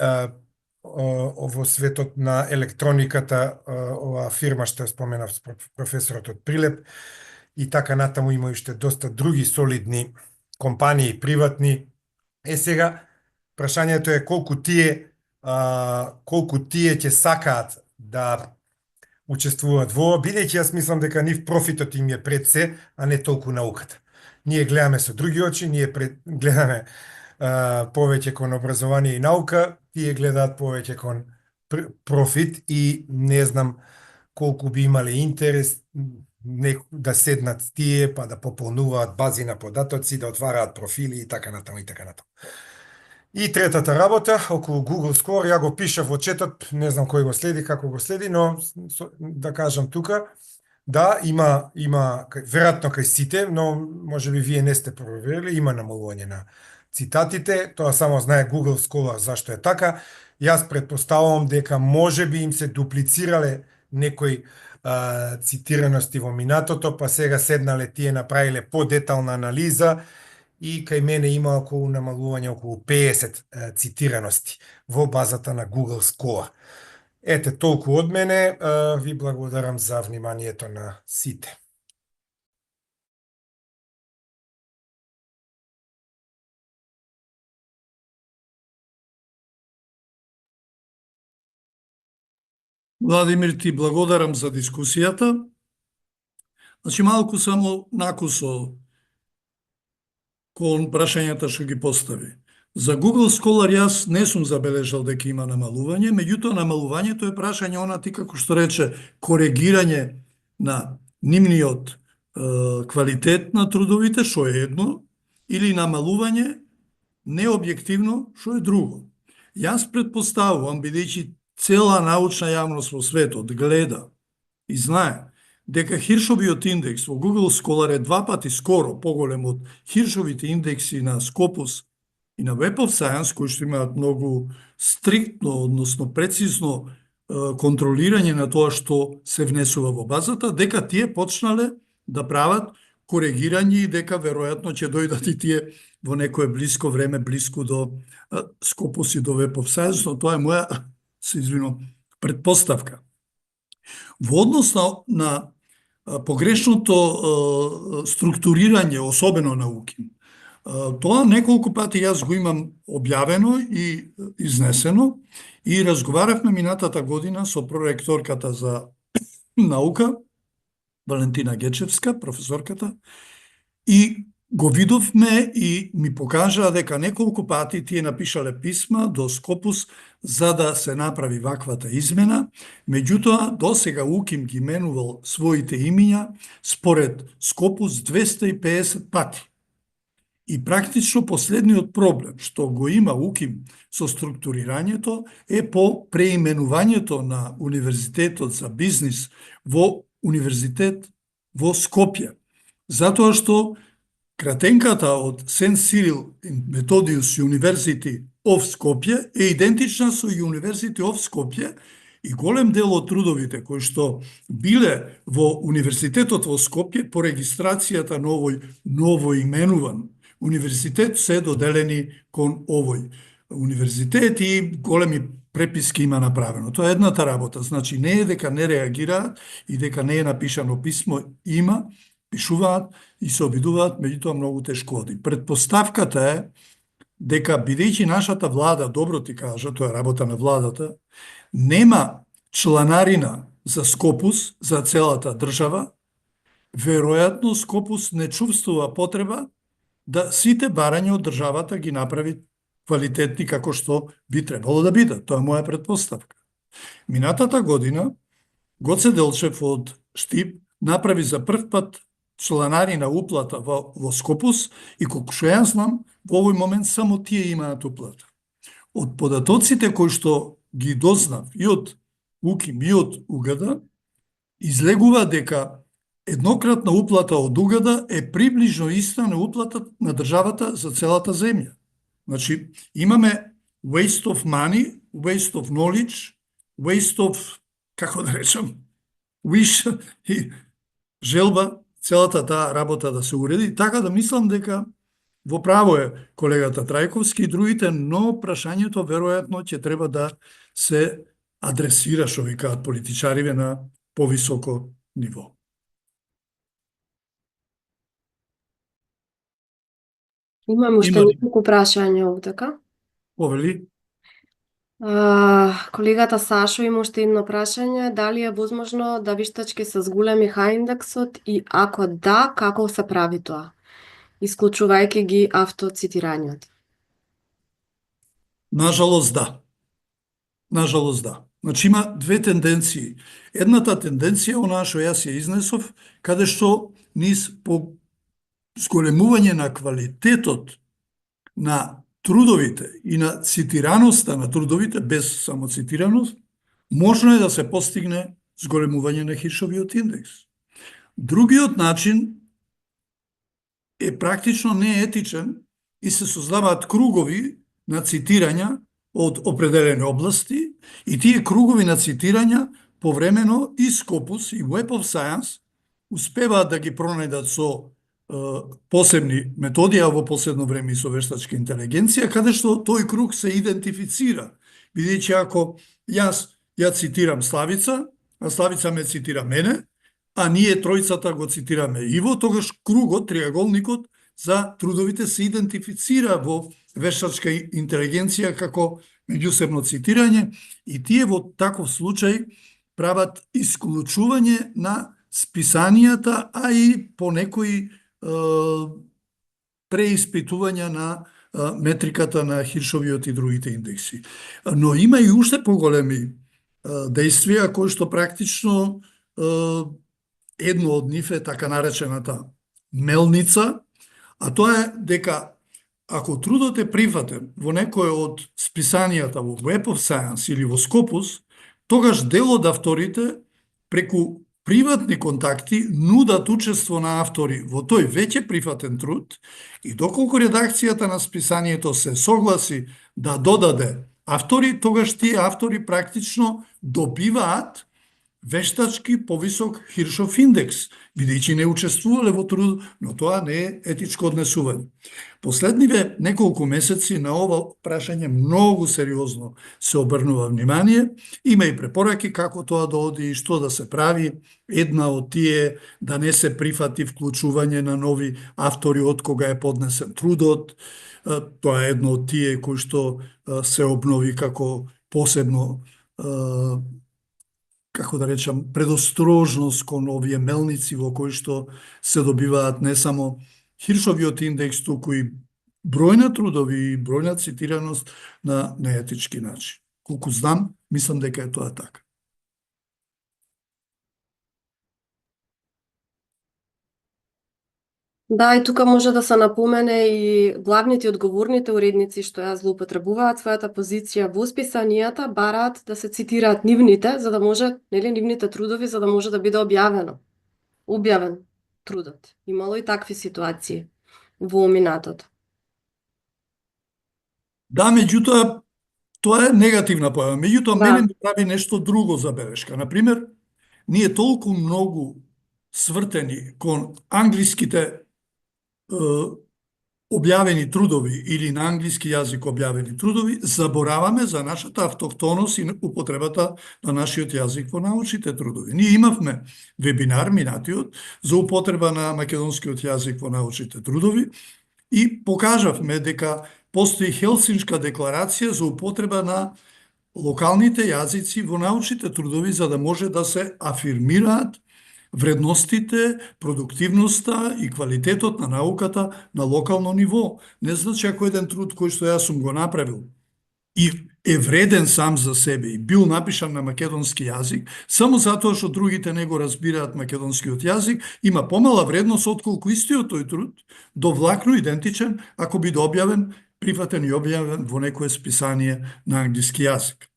во светот на електрониката, оваа фирма што ја споменав професорот од Прилеп, и така натаму има уште доста други солидни компании приватни. Сега прашањето е колку тие ќе сакаат да учествуваат во ова, бидејќи јас мислам дека нив профитот им е пред се, а не толку науката. Ние гледаме со други очи, ние гледаме повеќе кон образование и наука, тие гледаат повеќе кон профит и не знам колку би имале интерес да седнат тие, па да пополнуваат бази на податоци, да отвараат профили и така натаму и така натаму. И третата работа, околу Google Scholar, ја го пишав во четот, не знам кој го следи, како го следи, но да кажам тука, да, има веројатно кај сите, но може би вие не сте проверили, има намалување на цитатите, тоа само знае Google Scholar зашто е така. Јас претпоставувам дека може би им се дуплицирале некои цитираности во минатото, па сега седнале тие направиле подетална анализа и кај мене има околу намалување околу 50 цитираности во базата на Google Scholar. Ете, толку од мене, ви благодарам за вниманието на сите. Владимир, ти благодарам за дискусијата. Значи, малку само накусо кон прашањата што ги постави. За Google Scholar јас не сум забележал дека има намалување, меѓутоа намалувањето е прашање она ти како што рече коригирање на нивниот квалитет на трудовите, што е едно, или намалување необјективно, што е друго. Јас претпоставувам, бидејќи цела научна јавност во светот гледа и знае дека Хиршовиот индекс во Google Scholar е 2 пати скоро поголем од Хиршовите индекси на Scopus и на Web of Science, кои што имаат многу стриктно, односно прецизно контролирање на тоа што се внесува во базата, дека тие почнале да прават коригирање и дека веројатно ќе дојдат и тие во некое блиско време, блиско до Scopus и до Web of Science, но тоа е моја, се извинувам, предпоставка. Во однос на погрешното структурирање, особено на УКИМ, тоа неколку пати јас го имам објавено и изнесено и разговаравме минатата година со проректорката за наука, Валентина Гечевска, професорката, и го видовме и ми покажаа дека неколку пати тие напишале писма до Scopus за да се направи ваквата измена, меѓутоа до сега УКИМ ги менувал своите имиња според Scopus 250 пати. И практично последниот проблем што го има УКИМ со структурирањето е по преименувањето на Универзитетот за бизнис во Универзитет во Скопје. Затоа што кратенката од Сент Сирил Методиус University of Skopje е идентична со University of Skopje и голем дел од трудовите кои што биле во Универзитетот во Скопје по регистрацијата на овој ново именуван универзитет се доделени кон овој универзитет и големи преписки има направено. Тоа е едната работа. Значи не е дека не реагираат и дека не е напишано писмо, има, пишуваат и се обидуваат, меѓутоа многу тешко оди. Предпоставката е дека бидејќи нашата влада, добро ти кажа, тоа е работа на владата, нема чланарина за Scopus за целата држава, веројатно Scopus не чувствува потреба да сите барања од државата ги направи квалитетни како што би требало да бидат. Тоа е моја предпоставка. Минатата година Гоце Делчев од Штип направи за прв пат чланарина уплата во Scopus и колку што јас знам, во овој момент само тие имаат уплата. Од податоците кои што ги дознав и од УКИМ и од УГД, излегува дека еднократна уплата од УГД е приближно иста на уплата на државата за целата земја. Значи, имаме waste of money, waste of knowledge, waste of, како да речам, wish и желба целата таа работа да се уреди, така да мислам дека во право е колегата Трајковски и другите, но прашањето веројатно ќе треба да се адресира, што викаат политичариве, на повисоко ниво. Имам уште Има ли? неколку прашања овдека. Повели? Колегата Сашо има уште едно прашање. Дали е возможно да вештачки се зголеми H-индексот и ако да, како се прави тоа? Исклучувајќи ги автоцитирањата. Нажалост да. Нажалост да. Значи има две тенденции. Едната тенденција, онаа што јас ја изнесов, каде што низ по зголемување на квалитетот на трудовите и на цитираноста на трудовите, без само цитираност, можно е да се постигне зголемување на Хиршовиот индекс. Другиот начин е практично неетичен и се создаваат кругови на цитирања од определени области и тие кругови на цитирања повремено и Scopus и Web of Science успеваат да ги пронајдат со посебни методи, а во последно време и со вештачка интелигенција, каде што тој круг се идентифицира. Бидејќи ако јас ја цитирам Славица, а Славица ме цитира мене, а ние тројцата го цитираме Иво, тогаш кругот, триаголникот за трудовите се идентифицира во вештачка интелигенција како меѓусебно цитирање и тие во таков случај прават исклучување на списанијата, а и по некои преиспитувања на метриката на Хиршовиот и другите индекси. Но има и уште поголеми действија кои што практично едно од нив е така наречената мелница, а тоа е дека ако трудот е прифатен во некој од списанијата во Web of Science или во Scopus, тогаш дел од авторите преку приватни контакти нудат учество на автори во тој веќе прифатен труд и доколку редакцијата на списанието се согласи да додаде автори, тогаш тие автори практично добиваат вештачки повисок Хиршов индекс, бидејќи не учествувале во труд, но тоа не е етичко однесување. Последниве неколку месеци на ова прашање многу сериозно се обрнува внимание, има и препораки како тоа да оди и што да се прави. Една од тие да не се прифати вклучување на нови автори од кога е поднесен трудот. Тоа е едно од тие кои што се обнови како посебно како да речам, предострожност кон овие мелници во кои што се добиваат не само Хиршовиот индекс, туку и број на трудови и број на цитираност на неетички начин. Колку знам, мислам дека е тоа така. Да, и тука може да се напомене и главните и одговорните уредници што ја злоупотребуваат својата позиција во списанијата, бараат да се цитираат нивните, за да може, нели, нивните трудови, за да може да биде објавен трудот. Имало и такви ситуации во минатото. Да, меѓутоа, тоа е негативна појава. Меѓутоа, Да. мене ми прави нешто друго забелешка. Например, ние толку многу свртени кон англиските објавени трудови или на англиски јазик објавени трудови, забораваме за нашата автохтоност и употребата на нашиот јазик во научните трудови. Ние имавме вебинар минатиот за употреба на македонскиот јазик во научните трудови и покажавме дека постои Хелсиншка декларација за употреба на локалните јазици во научните трудови за да може да се афирмираат вредностите, продуктивноста и квалитетот на науката на локално ниво. Не значи ако еден труд кој што јас сум го направил и е вреден сам за себе и бил напишан на македонски јазик, само затоа што другите не го разбираат македонскиот јазик, има помала вредност отколку истиот тој труд, довлакно идентичен, ако биде објавен, прифатен и објавен во некое списание на англиски јазик.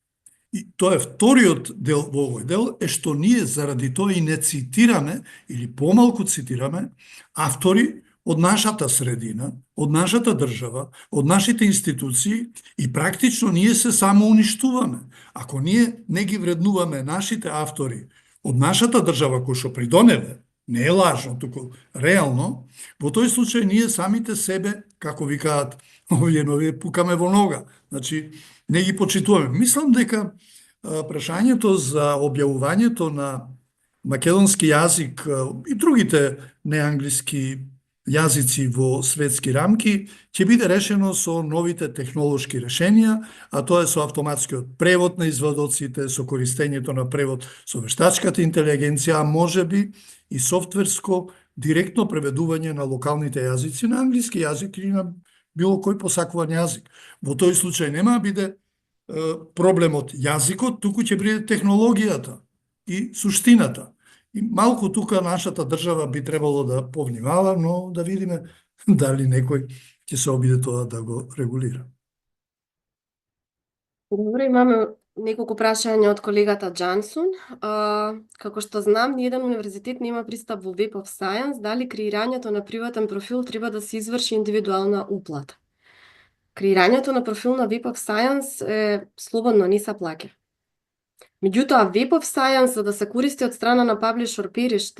И тоа е вториот дел во овој дел, е што ние заради тоа и не цитираме, или помалку цитираме, автори од нашата средина, од нашата држава, од нашите институции и практично ние се само уништуваме. Ако ние не ги вреднуваме нашите автори од нашата држава кои што придонеле, не е лажно, туку реално, во тој случај ние самите себе како викаат овие нови, пукаме во нога. Значи, не ги почитуваме. Мислам дека прашањето за објавувањето на македонски јазик и другите неанглиски јазици во светски рамки ќе биде решено со новите технолошки решенија, а тоа е со автоматскиот превод на извадоците, со користењето на превод со вештачката интелигенција, а можеби и софтверско директно преведување на локалните јазици на англиски јазик или на било кој посакуван јазик. Во тој случај нема да биде проблемот јазикот, туку ќе биде технологијата и суштината. И малку тука нашата држава би требало да повнимава, но да видиме дали некој ќе се обиде тоа да го регулира. Добро, имаме неколку прашања од колегата Джансон. Како што знам, ниеден универзитет нема пристап во Web of Science, дали креирањето на приватен профил треба да се изврши индивидуална уплата? Креирањето на профил на Web of Science е слободно, не се плаќа. Меѓутоа, Web of Science, за да се користи од страна на Publisher Parish,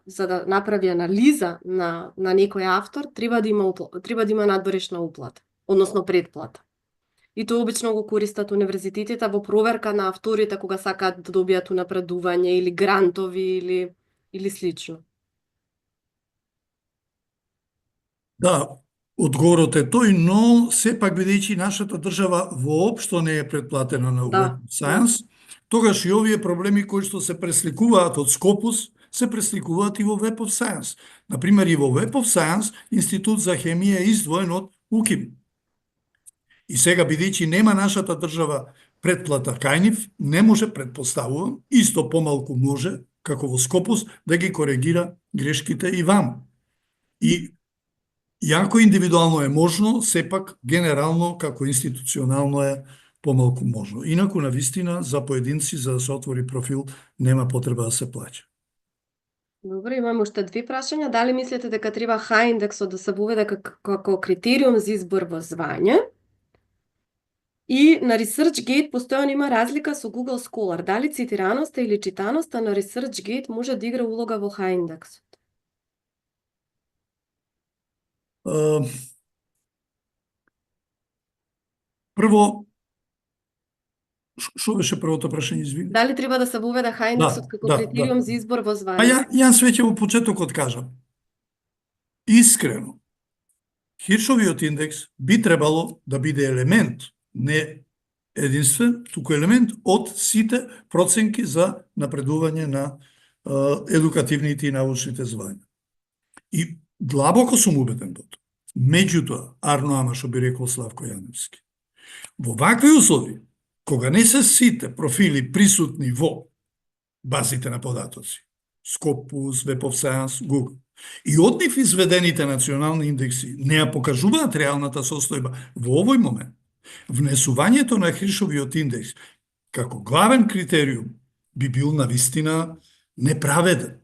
за да направи анализа на некој автор, треба да има надборишна уплата, односно предплата. И тоа обично го користат универзитетите во проверка на авторите кога сакаат да добијат унапредување или грантови или слично. Да, одговорот е тој, но сепак бидејќи нашата држава воопшто не е предплатена на Web of Science, тогаш и овие проблеми кои што се пресликуваат од Scopus, се пресликуваат и во Web of Science. Например, и во Web of Science Институт за хемија е издвоен од УКИМ. И сега, бидејќи нема нашата држава предплата кај нив, не може, предпоставувам, исто помалку може, како во Scopus, да ги коригира грешките и вам. И иако индивидуално е можно, сепак генерално, како институционално е помалку можно. Инаку, навистина, за поединци, за да се отвори профил, нема потреба да се плаќа. Добро, имаме уште две прашања. Дали мислите дека треба H-индексот да се воведе како критериум за избор во звање? И на ResearchGate постојано има разлика со Google Scholar. Дали цитираноста или читаноста на ResearchGate може да игра улога во H-индексот? Прво, што беше првото прашање, извини? Дали треба да се воведе H-индексот како критериум за избор во звање? Јас веќе во почетокот кажам. Искрено, Хиршовиот индекс би требало да биде елемент, не единствен, туку елемент од сите проценки за напредување на едукативните и научните звања. И длабоко сум убеден во тоа. Меѓутоа, Арно Амашо би рекол Славко Јаневски, во вакви услови, кога не се сите профили присутни во базите на податоци, Scopus, Web of Science, Google, и од нив изведените национални индекси не ја покажуваат реалната состојба во овој момент, внесувањето на Хиршовиот индекс како главен критериум би бил навистина неправеден.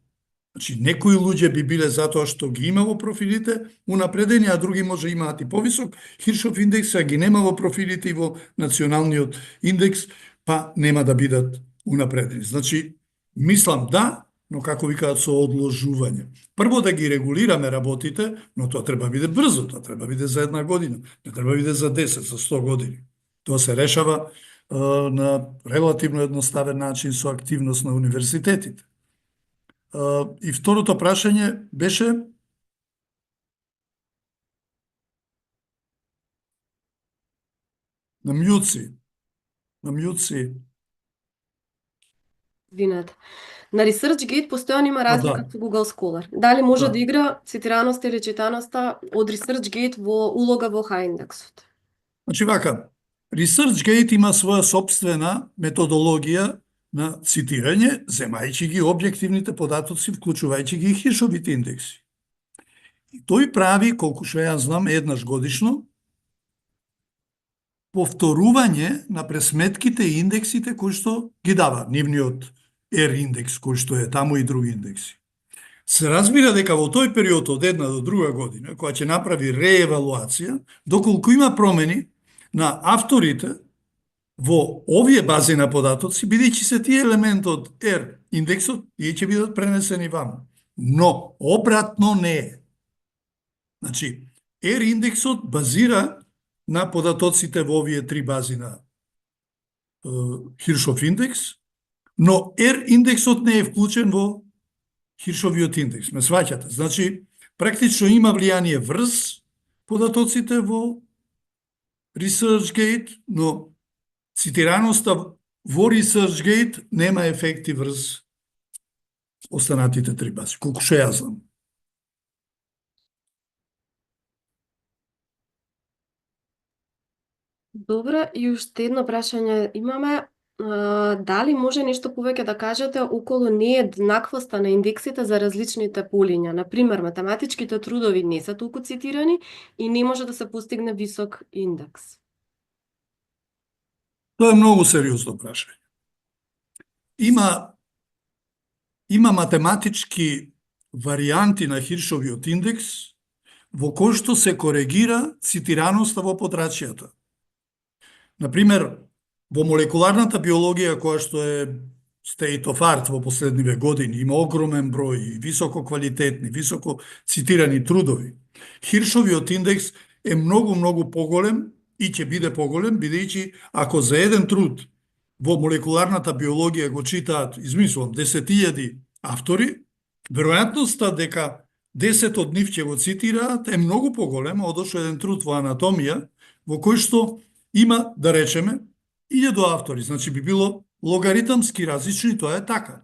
Значи, некои луѓе би биле затоа што ги има во профилите унапредени, а други може имаат и повисок Хиршов индекс, а ги нема во профилите и во националниот индекс, па нема да бидат унапредени. Значи, мислам да, но како викаат со одложување. Прво да ги регулираме работите, но тоа треба биде брзо, тоа треба биде за 1 година, не треба биде за 10, за 100 години. Тоа се решава на релативно едноставен начин со активност на универзитетите. И второто прашање беше на мјуци. Винете. На ResearchGate постојано има разлика со Google Scholar. Дали може да игра цитираноста или читаноста од ResearchGate во улога во H-индексот? Значи вака, ResearchGate има своја собствена методологија на цитирање, земајќи ги објективните податоци, вклучувајќи ги и Хиршовите индекси. И тој прави, колку што ја знам, еднаш годишно, повторување на пресметките и индексите кои што ги дава нивниот R-индекс, кој што е таму и други индекси. Се разбира дека во тој период од една до друга година, која ќе направи реевалуација, доколку има промени на авторите во овие бази на податоци, бидејќи се тие елемент од R-индексот, тие ќе бидат пренесени ваму. Но, обратно не е. Значи, R индексот базира на податоците во овие три бази на Хиршов индекс, но R индексот не е вклучен во Хиршовиот индекс. Ме сваќате? Значи, практично има влијание врз податоците во ResearchGate, но цитираноста во ResearchGate нема ефекти врз останатите три бази, колку што јас знам. Добро, и уште едно прашање имаме. Дали може нешто повеќе да кажете околу нееднаквоста на индексите за различните полиња? Например, математичките трудови не се толку цитирани и не може да се постигне висок индекс. Тоа е многу сериозно прашање. Има математички варијанти на Хиршовиот индекс во кој што се коригира цитираноста во подрачјата. Например, во молекуларната биологија, која што е state of art во последниве години, има огромен број високо квалитетни, високо цитирани трудови. Хиршовиот индекс е многу поголем и ќе биде поголем, бидејќи ако за еден труд во молекуларната биологија го читаат, измислувам, 10.000 автори, веројатноста дека 10 од нив ќе го цитираат е многу поголема од еден труд во анатомија, во кој што има, да речеме, 1000 автори, значи би било логаритамски различно и тоа е така.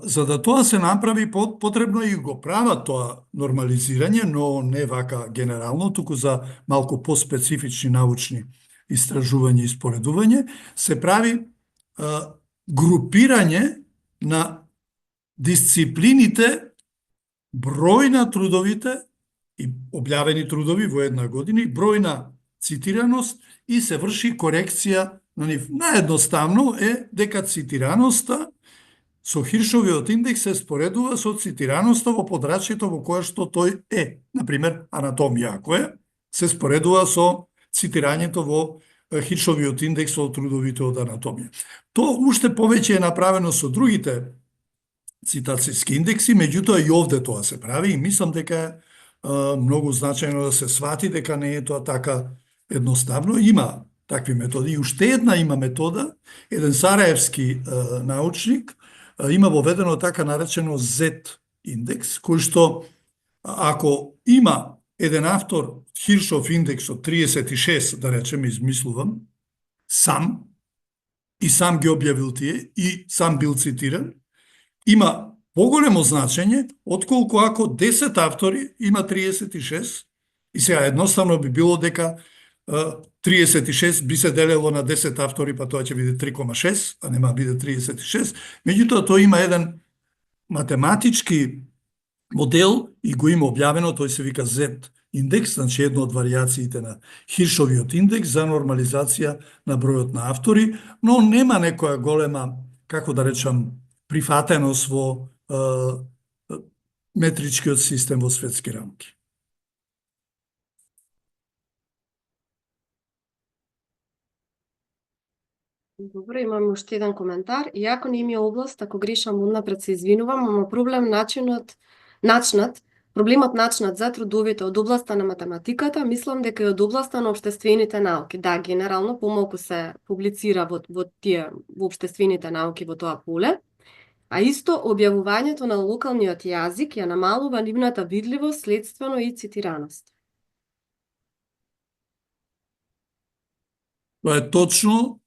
За да тоа се направи, потребно и го прават тоа нормализирање, но не вака генерално, туку за малку поспецифични научни истражување и споредување, се прави групирање на дисциплините, број на трудовите и објавени трудови во една година и број на цитираност и се врши корекција на нив. Наедноставно е дека цитираноста со Хиршовиот индекс се споредува со цитираноста во подрачјето во кое што тој е. Например, анатомија, ако е, се споредува со цитирањето во Хиршовиот индекс од трудовите од анатомија. Тоа уште повеќе е направено со другите цитацијски индекси, меѓутоа и овде тоа се прави и мислам дека е многу значајно да се свати дека не е тоа така едноставно. Има такви методи. И уште една има метода, еден сараевски научник има воведено така наречено Z индекс, кој што ако има еден автор Хиршов индекс од 36, да речеме, измислувам, сам ги објавил тие и сам бил цитиран, има поголемо значење отколку ако 10 автори има 36 и сега едноставно би било дека 36 би се делело на 10 автори, па тоа ќе биде 3,6, а нема биде 36. Меѓутоа, тоа има еден математички модел и го има објавено, тој се вика Z индекс, значи едно од варијациите на Хиршовиот индекс за нормализација на бројот на автори, но нема некоја голема, како да речам, прифатеност во метричкиот систем во светски рамки. Добро, имам уште еден коментар. Иако не ми е област, ако грешам однапред се извинувам, ама проблемот начнат за трудовите од областа на математиката, мислам дека е од областа на општествените науки. Да, генерално помалку се публицира во општествените науки во тоа поле, а исто објавувањето на локалниот јазик ја намалува нивната видливост, следствено и цитираност. Тоа е точно,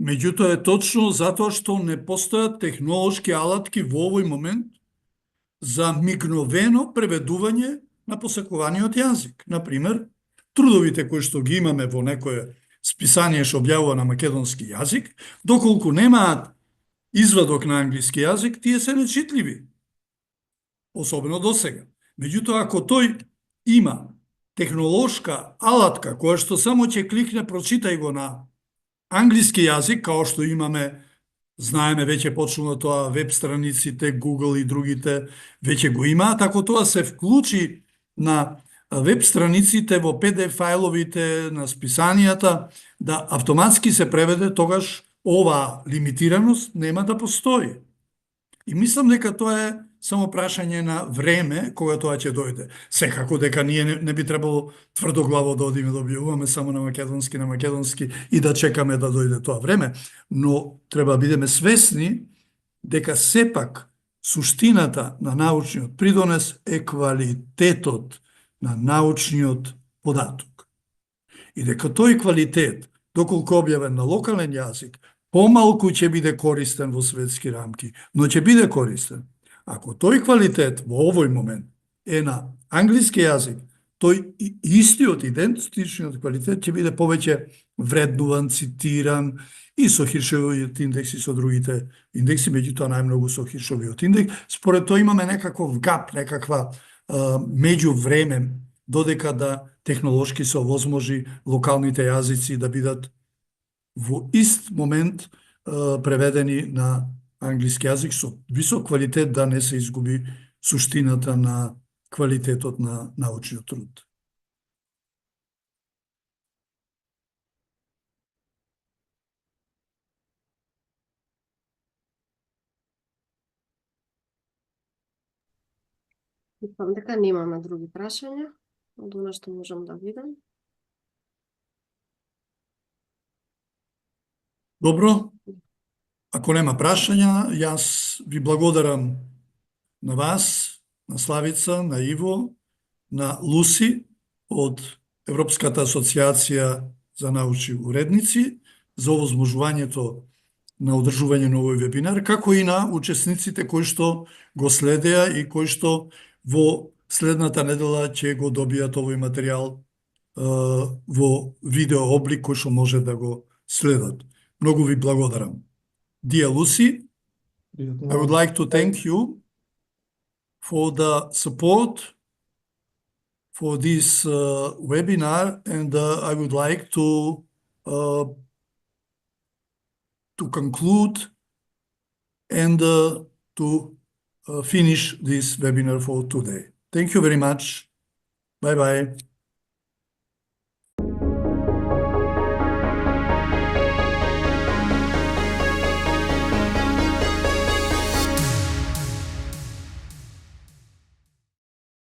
меѓутоа е точно затоа што не постојат технолошки алатки во овој момент за мигновено преведување на посакуваниот јазик. Например, трудовите кои што ги имаме во некое списание што објавува на македонски јазик, доколку немаат извадок на англиски јазик, тие се нечитливи. Особено до сега. Меѓутоа, ако тој има технолошка алатка која што само ќе кликне, прочитај го на англиски јазик, као што имаме, знаеме, веќе почнува тоа, веб страниците, Google и другите веќе го имаат, ако тоа се вклучи на веб страниците во PDF фајловите на списанијата, да автоматски се преведе, тогаш оваа лимитираност нема да постои. И мислам дека тоа е само прашање на време кога тоа ќе дојде. Секако дека ние не би требало тврдоглаво да одиме да објавуваме само на македонски и да чекаме да дојде тоа време, но треба да бидеме свесни дека сепак суштината на научниот придонес е квалитетот на научниот податок. И дека тој квалитет, доколку објавен на локален јазик, помалку ќе биде користен во светски рамки, но ќе биде користен. Ако тој квалитет во овој момент е на англиски јазик, тој истиот идентичниот квалитет ќе биде повеќе вреднуван, цитиран и со Хиршовиот индекс и со другите индекси, меѓутоа најмногу со Хиршовиот индекс. Според тоа имаме некаков гап, некаква меѓувреме, додека да технолошки се овозможи локалните јазици да бидат во ист момент преведени на англиски јазик со висок квалитет, да не се изгуби суштината на квалитетот на научниот труд. Мислам дека немаме други прашања од она што можам да видам. Добро. Ако нема прашања, јас ви благодарам на вас, на Славица, на Иво, на Луси од Европската асоциација за научни уредници за овозможувањето на одржување на овој вебинар, како и на учесниците кои што го следеа и кои што во следната недела ќе го добијат овој материјал во видео облик кој што може да го следат. Многу ви благодарам. Dear Lucy, I would like to thank you for the support for this webinar, and I would like to conclude and to finish this webinar for today. Thank you very much. Bye-bye.